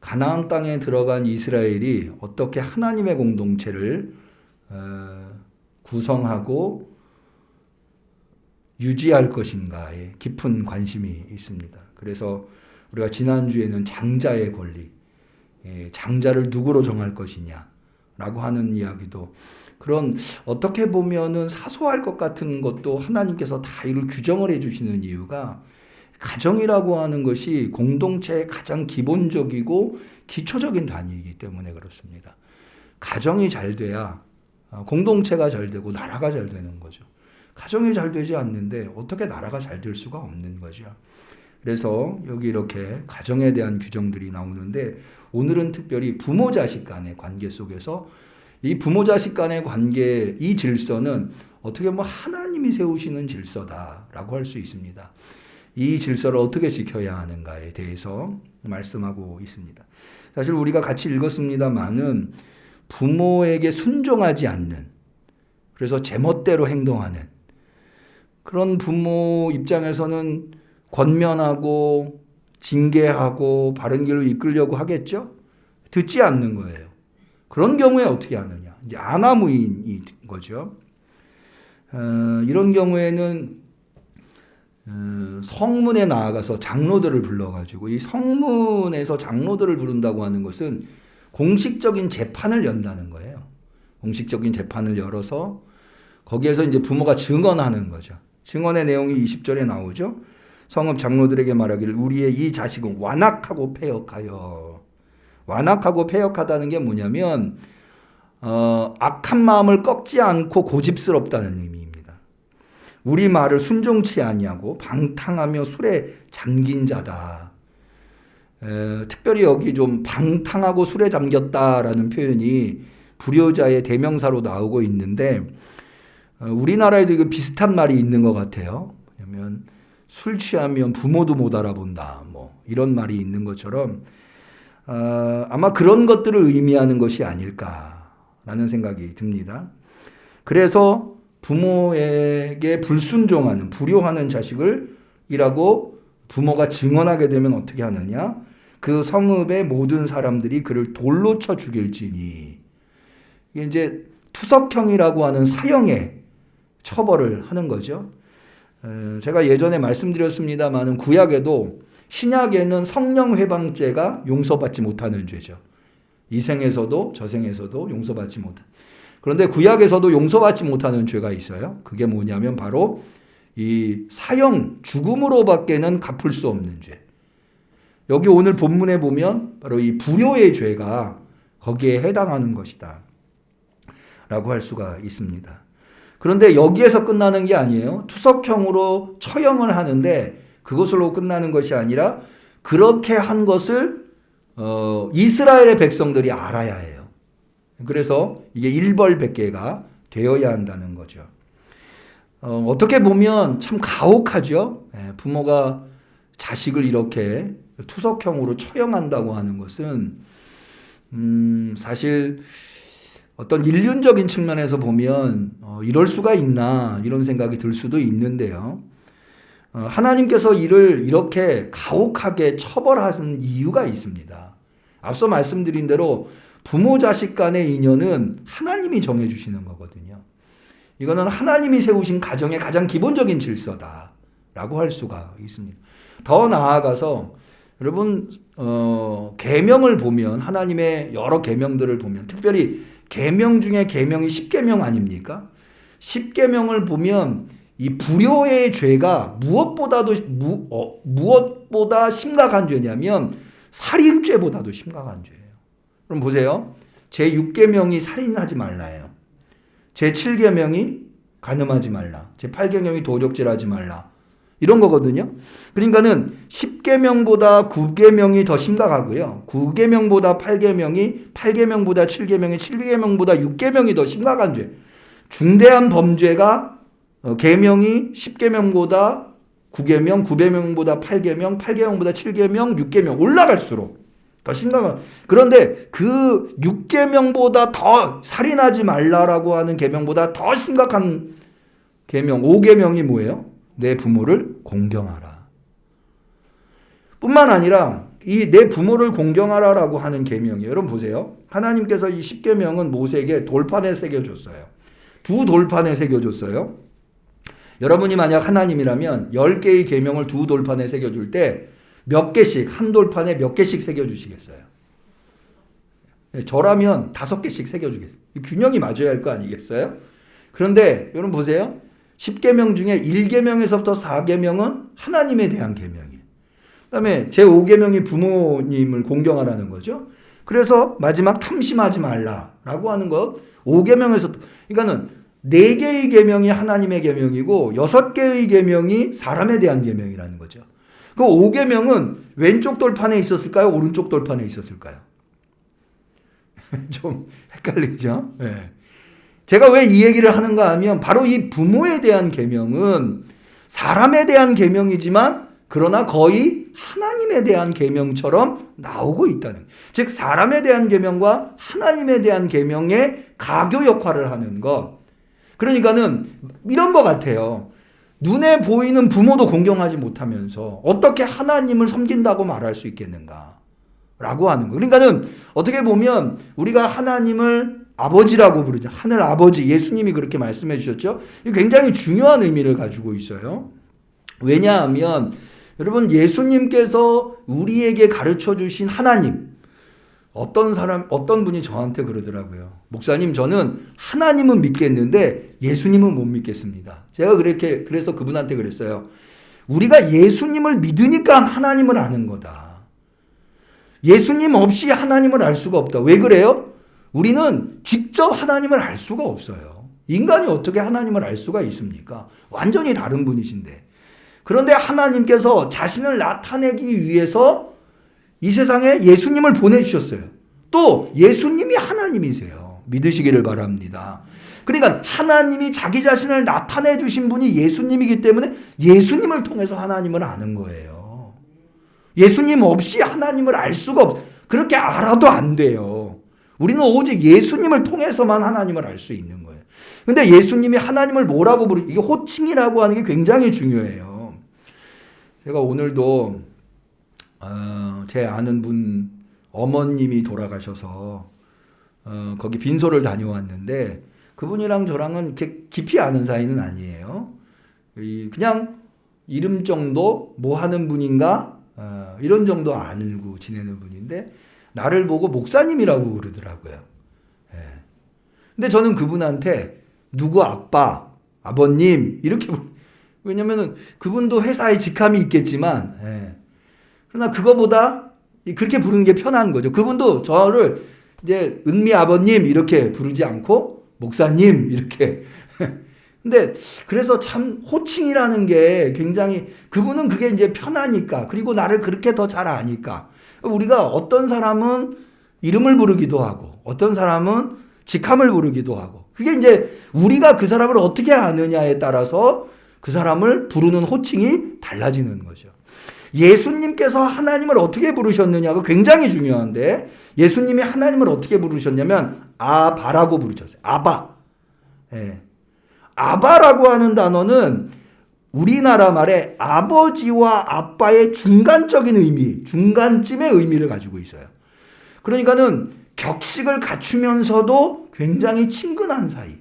가나안 땅에 들어간 이스라엘이 어떻게 하나님의 공동체를 구성하고 유지할 것인가에 깊은 관심이 있습니다. 그래서 우리가 지난주에는 장자의 권리, 장자를 누구로 정할 것이냐라고 하는 이야기도 그런 어떻게 보면은 사소할 것 같은 것도 하나님께서 다 이를 규정을 해주시는 이유가 가정이라고 하는 것이 공동체의 가장 기본적이고 기초적인 단위이기 때문에 그렇습니다. 가정이 잘 돼야 공동체가 잘 되고 나라가 잘 되는 거죠. 가정이 잘 되지 않는데 어떻게 나라가 잘 될 수가 없는 거죠. 그래서 여기 이렇게 가정에 대한 규정들이 나오는데 오늘은 특별히 부모 자식 간의 관계 속에서 이 부모 자식 간의 관계 이 질서는 어떻게 보면 하나님이 세우시는 질서다라고 할 수 있습니다. 이 질서를 어떻게 지켜야 하는가에 대해서 말씀하고 있습니다. 사실 우리가 같이 읽었습니다마는 부모에게 순종하지 않는 그래서 제멋대로 행동하는 그런 부모 입장에서는 권면하고 징계하고 바른 길로 이끌려고 하겠죠? 듣지 않는 거예요. 그런 경우에 어떻게 하느냐? 이제 아나무인인 거죠. 이런 경우에는 성문에 나아가서 장로들을 불러가지고 이 성문에서 장로들을 부른다고 하는 것은 공식적인 재판을 연다는 거예요. 공식적인 재판을 열어서 거기에서 이제 부모가 증언하는 거죠. 증언의 내용이 20절에 나오죠. 성읍 장로들에게 말하기를 우리의 이 자식은 완악하고 패역하여. 완악하고 패역하다는 게 뭐냐면 악한 마음을 꺾지 않고 고집스럽다는 의미입니다. 우리 말을 순종치 아니하고 방탕하며 술에 잠긴 자다. 특별히 여기 좀 방탕하고 술에 잠겼다라는 표현이 불효자의 대명사로 나오고 있는데 우리나라에도 이거 비슷한 말이 있는 것 같아요. 왜냐하면 술 취하면 부모도 못 알아본다. 뭐 이런 말이 있는 것처럼 아마 그런 것들을 의미하는 것이 아닐까라는 생각이 듭니다. 그래서 부모에게 불순종하는 불효하는 자식을 이라고 부모가 증언하게 되면 어떻게 하느냐? 그 성읍의 모든 사람들이 그를 돌로 쳐 죽일지니 이게 이제 투석형이라고 하는 사형의 처벌을 하는 거죠. 제가 예전에 말씀드렸습니다마는 구약에도 신약에는 성령 회방죄가 용서받지 못하는 죄죠. 이 생에서도 저 생에서도 용서받지 못한. 그런데 구약에서도 용서받지 못하는 죄가 있어요. 그게 뭐냐면 바로 이 사형 죽음으로밖에는 갚을 수 없는 죄. 여기 오늘 본문에 보면 바로 이 불효의 죄가 거기에 해당하는 것이다 라고 할 수가 있습니다. 그런데 여기에서 끝나는 게 아니에요. 투석형으로 처형을 하는데 그것으로 끝나는 것이 아니라 그렇게 한 것을 이스라엘의 백성들이 알아야 해요. 그래서 이게 일벌백계가 되어야 한다는 거죠. 어떻게 보면 참 가혹하죠. 부모가 자식을 이렇게 투석형으로 처형한다고 하는 것은 사실 어떤 인륜적인 측면에서 보면 이럴 수가 있나 이런 생각이 들 수도 있는데요. 하나님께서 이를 이렇게 가혹하게 처벌하는 이유가 있습니다. 앞서 말씀드린 대로 부모 자식 간의 인연은 하나님이 정해주시는 거거든요. 이거는 하나님이 세우신 가정의 가장 기본적인 질서다라고 할 수가 있습니다. 더 나아가서 여러분 계명을 보면 하나님의 여러 계명들을 보면 특별히 계명 중에 계명이 10계명 아닙니까? 10계명을 보면 이 불효의 죄가 무엇보다 심각한 죄냐면 살인죄보다도 심각한 죄예요. 그럼 보세요. 제 6계명이 살인하지 말라예요. 제 7계명이 간음하지 말라. 제 8계명이 도적질하지 말라. 이런 거거든요. 그러니까는 10계명보다 9계명이 더 심각하고요. 9계명보다 8계명이 8계명보다 7계명이 7계명보다 6계명이 더 심각한 죄. 중대한 범죄가 계명이 10계명보다 9계명, 9계명보다 8계명, 8계명보다 7계명, 6계명 올라갈수록 더 심각한. 그런데 그 6계명보다 더 살인하지 말라라고 하는 계명보다 더 심각한 계명 5계명이 뭐예요? 내 부모를 공경하라. 뿐만 아니라 이 내 부모를 공경하라라고 하는 계명이에요. 여러분 보세요. 하나님께서 이 10계명은 모세에게 돌판에 새겨줬어요. 두 돌판에 새겨줬어요. 여러분이 만약 하나님이라면 10개의 계명을 두 돌판에 새겨줄 때 몇 개씩, 한 돌판에 몇 개씩 새겨주시겠어요? 저라면 5개씩 새겨주겠어요. 균형이 맞아야 할 거 아니겠어요? 그런데 여러분 보세요. 10계명 중에 1계명에서부터 4계명은 하나님에 대한 계명이에요. 그 다음에 제 5계명이 부모님을 공경하라는 거죠. 그래서 마지막 탐심하지 말라라고 하는 것 5계명에서 그러니까는 4개의 계명이 하나님의 계명이고 6개의 계명이 사람에 대한 계명이라는 거죠. 그 5계명은 왼쪽 돌판에 있었을까요? 오른쪽 돌판에 있었을까요? 좀 헷갈리죠? 네. 제가 왜 이 얘기를 하는가 하면 바로 이 부모에 대한 계명은 사람에 대한 계명이지만 그러나 거의 하나님에 대한 계명처럼 나오고 있다는. 즉 사람에 대한 계명과 하나님에 대한 계명의 가교 역할을 하는 것. 그러니까는 이런 것 같아요. 눈에 보이는 부모도 공경하지 못하면서 어떻게 하나님을 섬긴다고 말할 수 있겠는가? 라고 하는 거. 그러니까는 어떻게 보면 우리가 하나님을 아버지라고 부르죠. 하늘 아버지, 예수님이 그렇게 말씀해 주셨죠. 굉장히 중요한 의미를 가지고 있어요. 왜냐하면 여러분 예수님께서 우리에게 가르쳐 주신 하나님, 어떤 분이 저한테 그러더라고요. 목사님, 저는 하나님은 믿겠는데 예수님은 못 믿겠습니다. 제가 그래서 그분한테 그랬어요. 우리가 예수님을 믿으니까 하나님을 아는 거다. 예수님 없이 하나님을 알 수가 없다. 왜 그래요? 우리는 직접 하나님을 알 수가 없어요. 인간이 어떻게 하나님을 알 수가 있습니까? 완전히 다른 분이신데. 그런데 하나님께서 자신을 나타내기 위해서 이 세상에 예수님을 보내주셨어요. 또 예수님이 하나님이세요. 믿으시기를 바랍니다. 그러니까 하나님이 자기 자신을 나타내 주신 분이 예수님이기 때문에 예수님을 통해서 하나님을 아는 거예요. 예수님 없이 하나님을 알 수가 없어요. 그렇게 알아도 안 돼요. 우리는 오직 예수님을 통해서만 하나님을 알 수 있는 거예요. 근데 예수님이 하나님을 뭐라고 부르죠? 이게 호칭이라고 하는 게 굉장히 중요해요. 제가 오늘도 제 아는 분 어머님이 돌아가셔서 거기 빈소를 다녀왔는데 그분이랑 저랑은 이렇게 깊이 아는 사이는 아니에요. 그냥 이름 정도 뭐 하는 분인가 이런 정도 알고 지내는 분인데 나를 보고 목사님이라고 그러더라고요. 예. 근데 저는 그분한테 누구 아빠, 아버님 이렇게 왜냐면은 그분도 회사에 직함이 있겠지만 그러나 그거보다 그렇게 부르는 게 편한 거죠. 그분도 저를 이제 은미 아버님 이렇게 부르지 않고 목사님 이렇게 근데 그래서 참 호칭이라는 게 굉장히 그분은 그게 이제 편하니까 그리고 나를 그렇게 더 잘 아니까 우리가 어떤 사람은 이름을 부르기도 하고 어떤 사람은 직함을 부르기도 하고 그게 이제 우리가 그 사람을 어떻게 아느냐에 따라서 그 사람을 부르는 호칭이 달라지는 거죠. 예수님께서 하나님을 어떻게 부르셨느냐가 굉장히 중요한데 예수님이 하나님을 어떻게 부르셨냐면 아바라고 부르셨어요. 아바. 예. 아바라고 하는 단어는 우리나라 말에 아버지와 아빠의 중간적인 의미, 중간쯤의 의미를 가지고 있어요. 그러니까는 격식을 갖추면서도 굉장히 친근한 사이.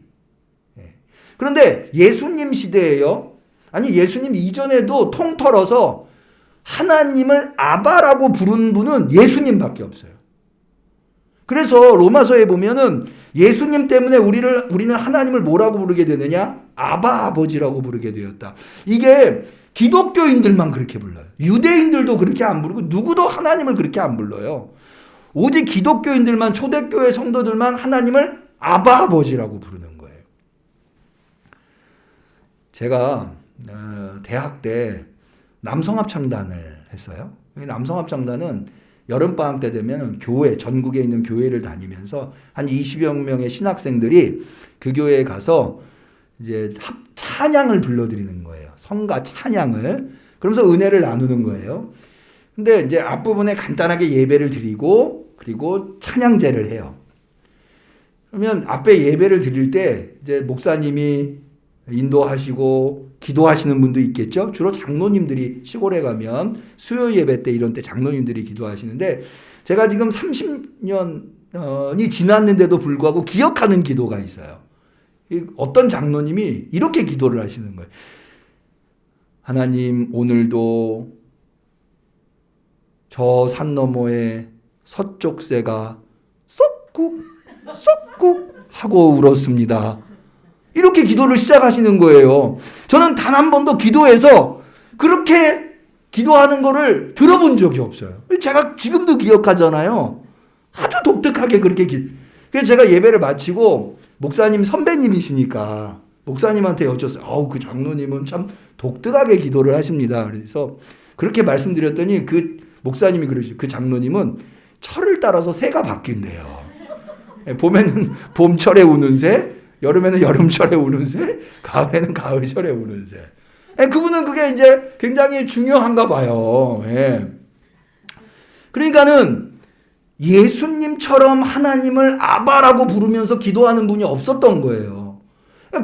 그런데 예수님 시대에요. 아니 예수님 이전에도 통틀어서 하나님을 아바라고 부른 분은 예수님밖에 없어요. 그래서 로마서에 보면은 예수님 때문에 우리는 하나님을 뭐라고 부르게 되느냐? 아바 아버지라고 부르게 되었다. 이게 기독교인들만 그렇게 불러요. 유대인들도 그렇게 안 부르고 누구도 하나님을 그렇게 안 불러요. 오직 기독교인들만, 초대교회 성도들만 하나님을 아바 아버지라고 부르는 거예요. 제가 대학 때 남성합창단을 했어요. 남성합창단은 여름방학 때 되면 교회, 전국에 있는 교회를 다니면서 한 20여 명의 신학생들이 그 교회에 가서 이제 찬양을 불러드리는 거예요. 성가 찬양을. 그러면서 은혜를 나누는 거예요. 근데 이제 앞부분에 간단하게 예배를 드리고 그리고 찬양제를 해요. 그러면 앞에 예배를 드릴 때 이제 목사님이 인도하시고 기도하시는 분도 있겠죠. 주로 장로님들이 시골에 가면 수요 예배 때 이런 때 장로님들이 기도하시는데 제가 지금 30년이 지났는데도 불구하고 기억하는 기도가 있어요. 어떤 장로님이 이렇게 기도를 하시는 거예요. 하나님 오늘도 저 산 너머에 서쪽 새가 쏙국 쏙국 하고 울었습니다. 이렇게 기도를 시작하시는 거예요. 저는 단 한 번도 기도해서 그렇게 기도하는 거를 들어본 적이 없어요. 제가 지금도 기억하잖아요. 아주 독특하게 그렇게 그래서 제가 예배를 마치고 목사님 선배님이시니까 목사님한테 여쭸어요. 그 장로님은 참 독특하게 기도를 하십니다. 그래서 그렇게 말씀드렸더니 그 목사님이 그러시죠. 그 장로님은 철을 따라서 새가 바뀐대요. 봄에는 봄철에 우는 새, 여름에는 여름철에 우는 새, 가을에는 가을철에 우는 새. 그분은 그게 이제 굉장히 중요한가 봐요. 그러니까는 예수님처럼 하나님을 아바라고 부르면서 기도하는 분이 없었던 거예요.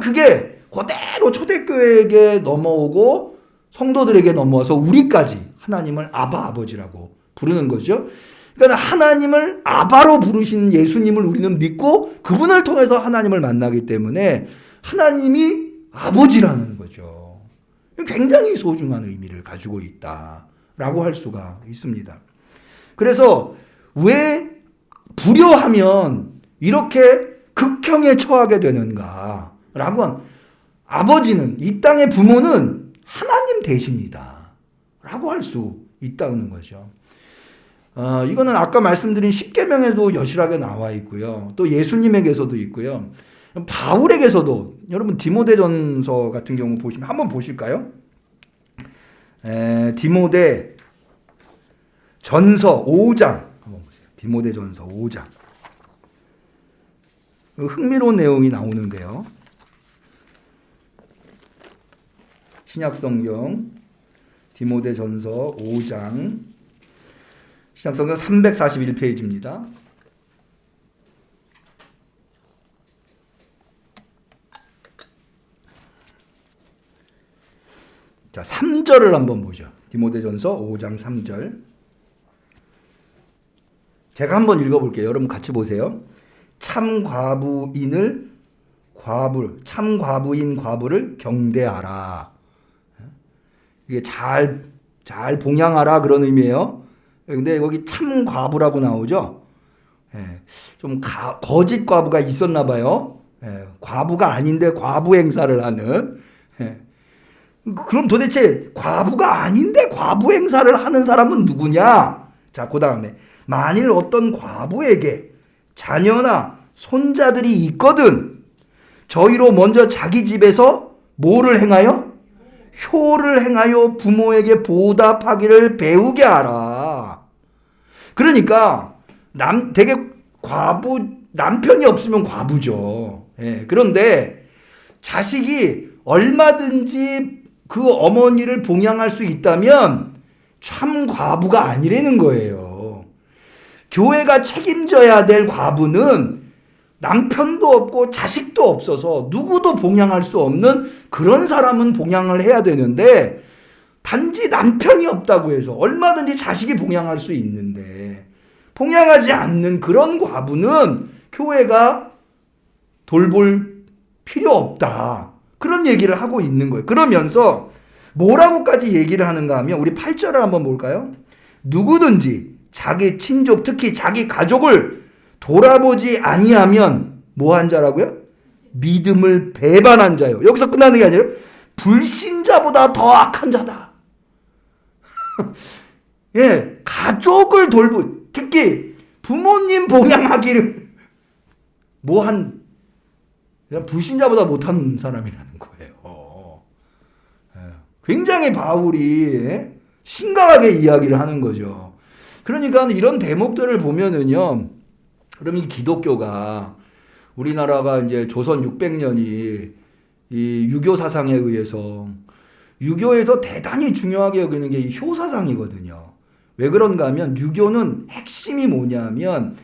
그게 그대로 초대교회에게 넘어오고 성도들에게 넘어와서 우리까지 하나님을 아바 아버지라고 부르는 거죠. 그러니까 하나님을 아바로 부르신 예수님을 우리는 믿고 그분을 통해서 하나님을 만나기 때문에 하나님이 아버지라는 거죠. 굉장히 소중한 의미를 가지고 있다라고 할 수가 있습니다. 그래서 왜 불효하면 이렇게 극형에 처하게 되는가라고 한 아버지는 이 땅의 부모는 하나님 대신이다 라고 할 수 있다는 거죠. 이거는 아까 말씀드린 십계명에도 여실하게 나와 있고요. 또 예수님에게서도 있고요. 바울에게서도 여러분 디모데전서 같은 경우 보시면 한번 보실까요? 디모데 전서 5장 한번 보세요. 디모데 전서 5장 흥미로운 내용이 나오는데요. 신약성경 디모데 전서 5장 신약성경 341페이지입니다. 자, 3절을 한번 보죠. 디모데전서 5장 3절. 제가 한번 읽어볼게요. 여러분 같이 보세요. 참 과부인 과부를 경대하라. 이게 잘 봉양하라 그런 의미예요. 근데 여기 참 과부라고 나오죠. 좀 거짓 과부가 있었나 봐요. 과부가 아닌데 과부 행사를 하는. 그럼 도대체 과부가 아닌데 과부 행사를 하는 사람은 누구냐? 자, 그 다음에 만일 어떤 과부에게 자녀나 손자들이 있거든 저희로 먼저 자기 집에서 뭐를 행하여? 효를 행하여 부모에게 보답하기를 배우게 하라. 그러니까 되게 남편이 없으면 과부죠. 그런데 자식이 얼마든지 그 어머니를 봉양할 수 있다면 참 과부가 아니라는 거예요. 교회가 책임져야 될 과부는 남편도 없고 자식도 없어서 누구도 봉양할 수 없는 그런 사람은 봉양을 해야 되는데 단지 남편이 없다고 해서 얼마든지 자식이 봉양할 수 있는데 봉양하지 않는 그런 과부는 교회가 돌볼 필요 없다. 그런 얘기를 하고 있는 거예요. 그러면서 뭐라고까지 얘기를 하는가 하면 우리 8절을 한번 볼까요? 누구든지 자기 친족 특히 자기 가족을 돌아보지 아니하면 뭐한 자라고요? 믿음을 배반한 자요. 여기서 끝나는 게 아니라 불신자보다 더 악한 자다. 예, 가족을 특히 부모님 봉양하기를 그냥 불신자보다 못한 사람이라는 거예요. 예, 굉장히 바울이 심각하게 이야기를 하는 거죠. 그러니까 이런 대목들을 보면은요, 그럼 이 기독교가 우리나라가 이제 조선 600년이 이 유교 사상에 의해서 유교에서 대단히 중요하게 여기는 게 이 효사상이거든요. 왜 그런가 하면 유교는 핵심이 뭐냐면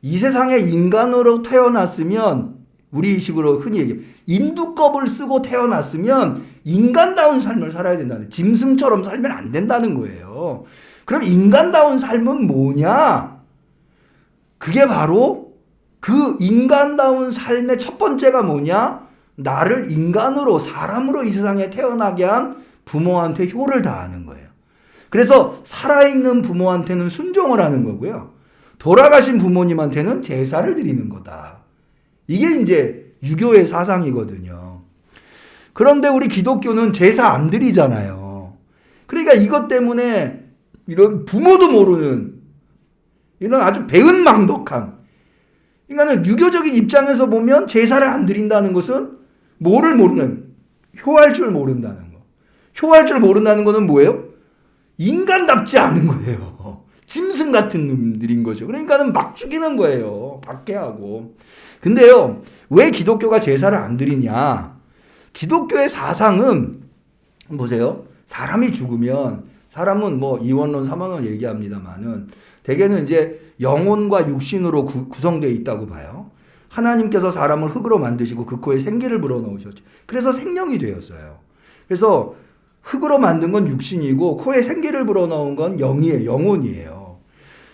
이 세상에 인간으로 태어났으면 우리식으로 흔히 얘기해 인두껍을 쓰고 태어났으면 인간다운 삶을 살아야 된다는, 짐승처럼 살면 안 된다는 거예요. 그럼 인간다운 삶은 뭐냐? 그게 바로 그 인간다운 삶의 첫 번째가 뭐냐? 나를 인간으로 사람으로 이 세상에 태어나게 한 부모한테 효를 다하는 거예요. 그래서 살아있는 부모한테는 순종을 하는 거고요. 돌아가신 부모님한테는 제사를 드리는 거다. 이게 이제 유교의 사상이거든요. 그런데 우리 기독교는 제사 안 드리잖아요. 그러니까 이것 때문에 이런 부모도 모르는 이런 아주 배은망덕한, 그러니까 유교적인 입장에서 보면 제사를 안 드린다는 것은 뭐를 모르는, 효할 줄 모른다는 거. 효할 줄 모른다는 거는 뭐예요? 인간답지 않은 거예요. 짐승 같은 놈들인 거죠. 그러니까는 막 죽이는 거예요. 박해하고. 근데요, 왜 기독교가 제사를 안 드리냐? 기독교의 사상은 보세요. 사람이 죽으면 사람은 뭐 이원론, 삼원론 얘기합니다만은 대개는 이제 영혼과 육신으로 구성되어 있다고 봐요. 하나님께서 사람을 흙으로 만드시고 그 코에 생기를 불어넣으셨죠. 그래서 생명이 되었어요. 그래서 흙으로 만든 건 육신이고 코에 생기를 불어넣은 건 영이에요. 영혼이에요.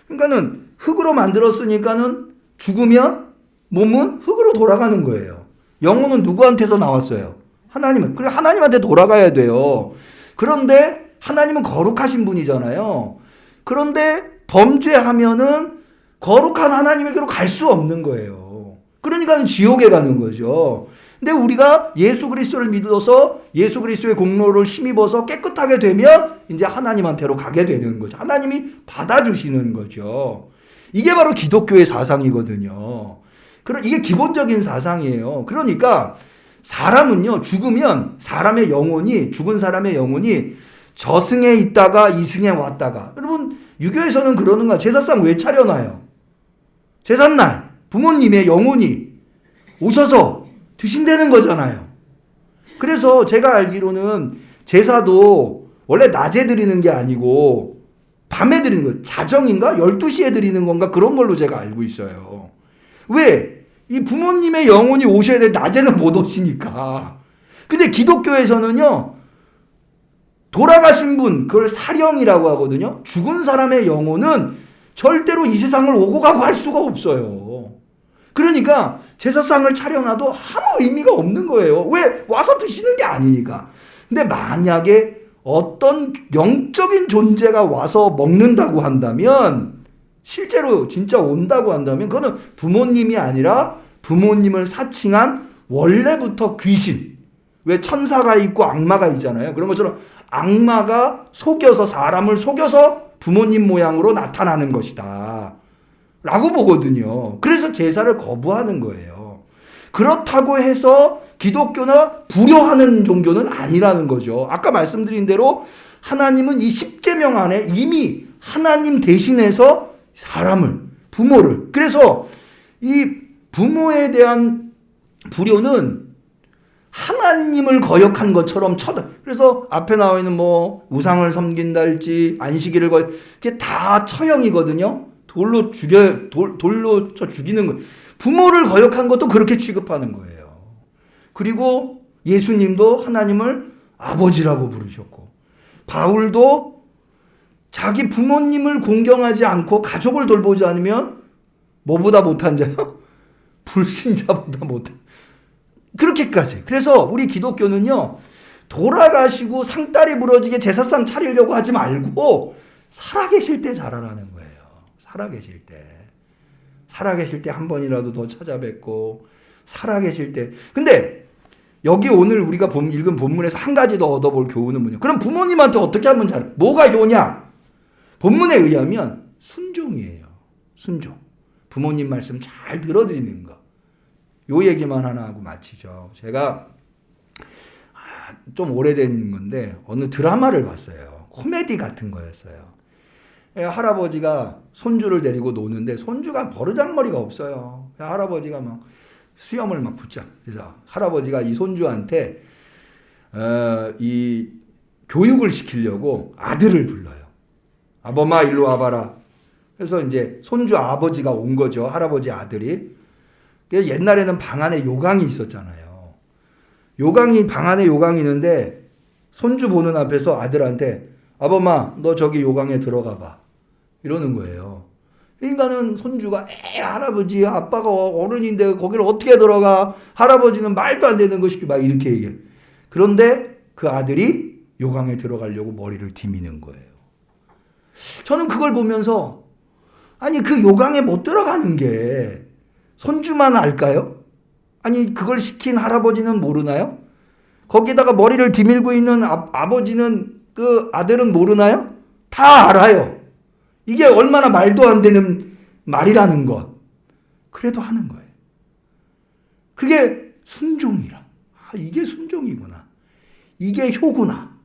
그러니까는 흙으로 만들었으니까는 죽으면 몸은 흙으로 돌아가는 거예요. 영혼은 누구한테서 나왔어요? 하나님은. 그래 하나님한테 돌아가야 돼요. 그런데 하나님은 거룩하신 분이잖아요. 그런데 범죄하면은 거룩한 하나님에게로 갈 수 없는 거예요. 그러니까 지옥에 가는 거죠. 근데 우리가 예수 그리스도를 믿어서 예수 그리스도의 공로를 힘입어서 깨끗하게 되면 이제 하나님한테로 가게 되는 거죠. 하나님이 받아주시는 거죠. 이게 바로 기독교의 사상이거든요. 이게 기본적인 사상이에요. 그러니까 사람은요, 죽으면 사람의 영혼이, 죽은 사람의 영혼이 저승에 있다가 이승에 왔다가, 여러분 유교에서는 그러는 거야. 제사상 왜 차려놔요? 제삿날 부모님의 영혼이 오셔서 드신다는 거잖아요. 그래서 제가 알기로는 제사도 원래 낮에 드리는 게 아니고 밤에 드리는 거예요. 자정인가? 12시에 드리는 건가? 그런 걸로 제가 알고 있어요. 왜? 이 부모님의 영혼이 오셔야 돼. 낮에는 못 오시니까. 근데 기독교에서는요, 돌아가신 분, 그걸 사령이라고 하거든요. 죽은 사람의 영혼은 절대로 이 세상을 오고 가고 할 수가 없어요. 그러니까 제사상을 차려놔도 아무 의미가 없는 거예요. 왜? 와서 드시는 게 아니니까. 근데 만약에 어떤 영적인 존재가 와서 먹는다고 한다면, 실제로 진짜 온다고 한다면 그거는 부모님이 아니라 부모님을 사칭한 원래부터 귀신. 왜 천사가 있고 악마가 있잖아요. 그런 것처럼 악마가 속여서, 사람을 속여서 부모님 모양으로 나타나는 것이다 라고 보거든요. 그래서 제사를 거부하는 거예요. 그렇다고 해서 기독교나 불효하는 종교는 아니라는 거죠. 아까 말씀드린 대로 하나님은 이 10계명 안에 이미 하나님 대신해서 사람을, 부모를, 그래서 이 부모에 대한 불효는 하나님을 거역한 것처럼 그래서 앞에 나와 있는 뭐 우상을 섬긴달지 안식일을 그게 다 처형이거든요. 돌로 쳐 죽이는 거. 부모를 거역한 것도 그렇게 취급하는 거예요. 그리고 예수님도 하나님을 아버지라고 부르셨고, 바울도 자기 부모님을 공경하지 않고 가족을 돌보지 않으면 뭐보다 못한 자요? 불신자보다 못한. 그렇게까지. 그래서 우리 기독교는요, 돌아가시고 상다리 부러지게 제사상 차리려고 하지 말고 살아계실 때 잘하라는 거예요. 살아계실 때. 살아계실 때 한 번이라도 더 찾아뵙고, 살아계실 때. 근데 여기 오늘 우리가 읽은 본문에서 한 가지 더 얻어볼 교훈은 뭐냐? 그럼 부모님한테 어떻게 하면 잘해? 뭐가 교훈이야? 본문에 의하면 순종이에요. 순종. 부모님 말씀 잘 들어드리는 거. 요 얘기만 하나 하고 마치죠. 제가 좀 오래된 건데 어느 드라마를 봤어요. 코미디 같은 거였어요. 할아버지가 손주를 데리고 노는데 손주가 버르장머리가 없어요. 할아버지가 막 수염을 막 붙자. 그래서 할아버지가 이 손주한테 이 교육을 시키려고 아들을 불러요. 아범아 일로 와봐라. 그래서 이제 손주 아버지가 온 거죠. 할아버지 아들이. 옛날에는 방 안에 요강이 있었잖아요. 방 안에 요강이 있는데 손주 보는 앞에서 아들한테 아범아 너 저기 요강에 들어가 봐. 이러는 거예요. 그러니까는 손주가 할아버지 아빠가 어른인데 거기를 어떻게 들어가. 할아버지는 말도 안 되는 것이고 막 이렇게 얘기해요. 그런데 그 아들이 요강에 들어가려고 머리를 디미는 거예요. 저는 그걸 보면서 아니 그 요강에 못 들어가는 게 손주만 알까요? 아니 그걸 시킨 할아버지는 모르나요? 거기다가 머리를 디밀고 있는 아버지는 그 아들은 모르나요? 다 알아요. 이게 얼마나 말도 안 되는 말이라는 것. 그래도 하는 거예요. 그게 순종이라. 이게 순종이구나. 이게 효구나.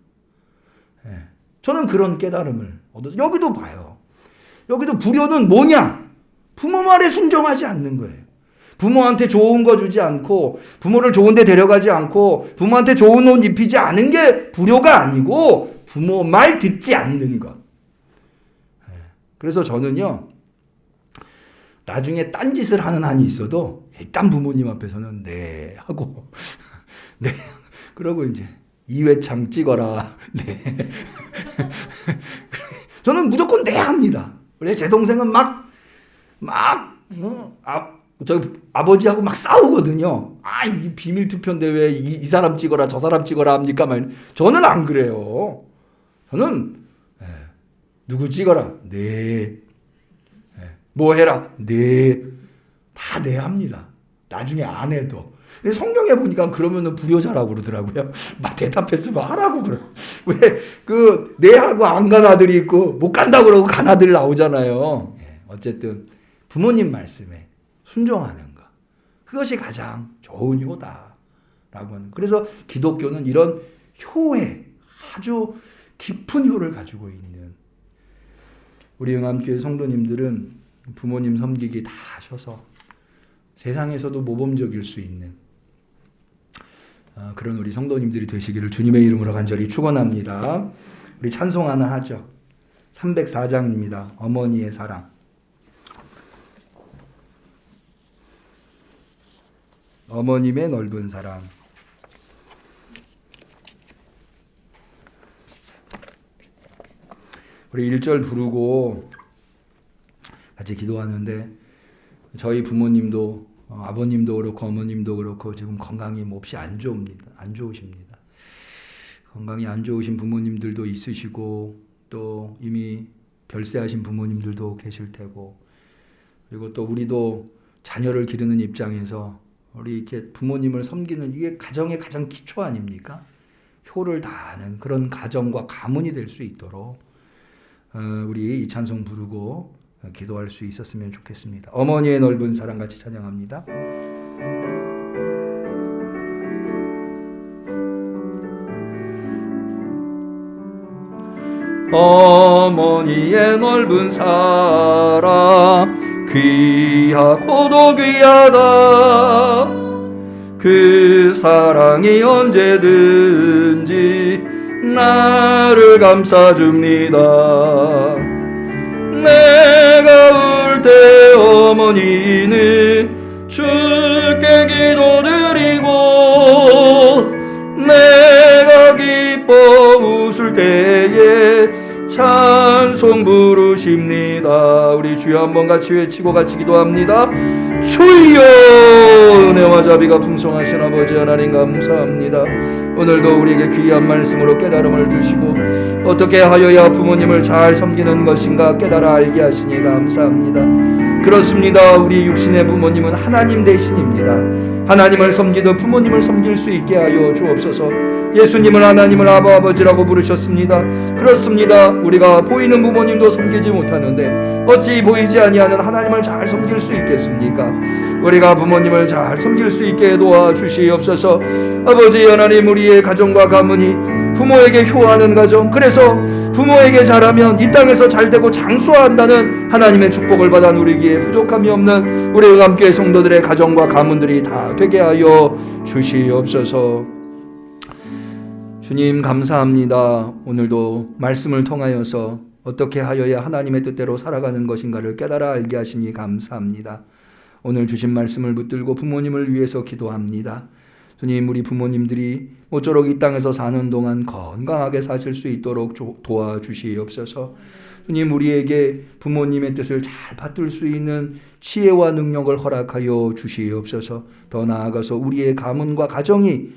저는 그런 깨달음을 얻어서 여기도 봐요. 여기도 불효는 뭐냐? 부모 말에 순종하지 않는 거예요. 부모한테 좋은 거 주지 않고 부모를 좋은 데 데려가지 않고 부모한테 좋은 옷 입히지 않은 게 불효가 아니고 부모 말 듣지 않는 것. 그래서 저는요, 나중에 딴짓을 하는 한이 있어도 일단 부모님 앞에서는 네 하고 네 그러고 이제 이회창 찍어라. 네. 저는 무조건 네 합니다. 원래 제 동생은 저기 아버지하고 막 싸우거든요. 이 비밀 투표인데 왜 이 사람 찍어라 저 사람 찍어라 합니까? 저는 안 그래요. 저는 누구 찍어라. 네. 뭐 해라. 네. 다 네 합니다. 나중에 안 해도. 성경에 보니까 그러면은 불효자라고 그러더라고요. 막 대답했으면 하라고 그래. 왜 그 네 하고 안 간 아들이 있고 못 간다고 그러고 간 아들 나오잖아요. 어쨌든 부모님 말씀에 순종하는 것. 그것이 가장 좋은 효다라고 하는. 그래서 기독교는 이런 효에 아주 깊은 효를 가지고 있는 우리 영암교회 성도님들은 부모님 섬기기 다 하셔서 세상에서도 모범적일 수 있는 그런 우리 성도님들이 되시기를 주님의 이름으로 간절히 축원합니다. 우리 찬송 하나 하죠. 304장입니다. 어머니의 사랑. 어머님의 넓은 사랑. 우리 1절 부르고 같이 기도하는데 저희 부모님도 아버님도 그렇고 어머님도 그렇고 지금 건강이 몹시 안 좋으십니다. 건강이 안 좋으신 부모님들도 있으시고 또 이미 별세하신 부모님들도 계실 테고 그리고 또 우리도 자녀를 기르는 입장에서 우리 이렇게 부모님을 섬기는 이게 가정의 가장 기초 아닙니까? 효를 다하는 그런 가정과 가문이 될 수 있도록 우리 이 찬송 부르고 기도할 수 있었으면 좋겠습니다. 어머니의 넓은 사랑 같이 찬양합니다. 어머니의 넓은 사랑 귀하고도 귀하다. 그 사랑이 언제든지 나를 감싸줍니다. 내가 울 때 어머니는 주께 기도드리고 내가 기뻐 웃을 때에 찬송 부르십니다. 우리 주여 한번 같이 외치고 같이 기도합니다. 주여, 은혜와 자비가 풍성하신 아버지 하나님 감사합니다. 오늘도 우리에게 귀한 말씀으로 깨달음을 주시고 어떻게 하여야 부모님을 잘 섬기는 것인가 깨달아 알게 하시니 감사합니다. 그렇습니다. 우리 육신의 부모님은 하나님 대신입니다. 하나님을 섬기듯 부모님을 섬길 수 있게 하여 주옵소서. 예수님을 하나님을 아버지라고 부르셨습니다. 그렇습니다. 우리가 보이는 부모님도 섬기지 못하는데 어찌 보이지 아니하는 하나님을 잘 섬길 수 있겠습니까? 우리가 부모님을 잘 섬길 수 있게 도와주시옵소서. 아버지 하나님, 우리의 가정과 가문이 부모에게 효하는 가정, 그래서 부모에게 잘하면 이 땅에서 잘되고 장수한다는 하나님의 축복을 받아 누리기에 부족함이 없는 우리 응암교회 성도들의 가정과 가문들이 다 되게 하여 주시옵소서. 주님 감사합니다. 오늘도 말씀을 통하여서 어떻게 하여야 하나님의 뜻대로 살아가는 것인가를 깨달아 알게 하시니 감사합니다. 오늘 주신 말씀을 붙들고 부모님을 위해서 기도합니다. 주님, 우리 부모님들이 모쪼록 이 땅에서 사는 동안 건강하게 사실 수 있도록 도와주시옵소서. 주님, 우리에게 부모님의 뜻을 잘 받들 수 있는 지혜와 능력을 허락하여 주시옵소서. 더 나아가서 우리의 가문과 가정이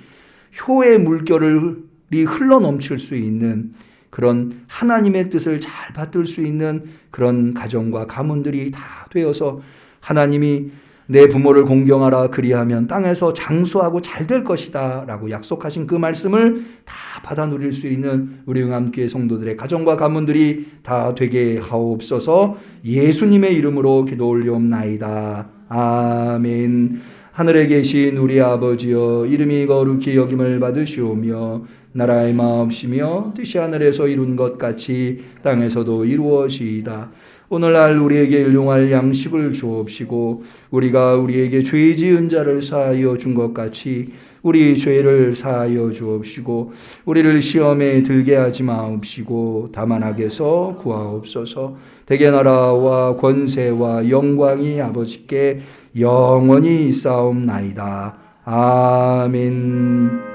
효의 물결이 흘러넘칠 수 있는 그런 하나님의 뜻을 잘 받들 수 있는 그런 가정과 가문들이 다 되어서 하나님이 내 부모를 공경하라 그리하면 땅에서 장수하고 잘 될 것이다 라고 약속하신 그 말씀을 다 받아 누릴 수 있는 우리 응암교회 성도들의 가정과 가문들이 다 되게 하옵소서. 예수님의 이름으로 기도 올리옵나이다. 아멘. 하늘에 계신 우리 아버지여, 이름이 거룩히 여김을 받으시오며 나라의 마옵시며 뜻이 하늘에서 이룬 것 같이 땅에서도 이루어지이다. 오늘날 우리에게 일용할 양식을 주옵시고 우리가 우리에게 죄 지은 자를 사하여 준 것 같이 우리 죄를 사하여 주옵시고 우리를 시험에 들게 하지 마옵시고 다만 악에서 구하옵소서. 대개 나라와 권세와 영광이 아버지께 영원히 있사옵나이다. 아멘.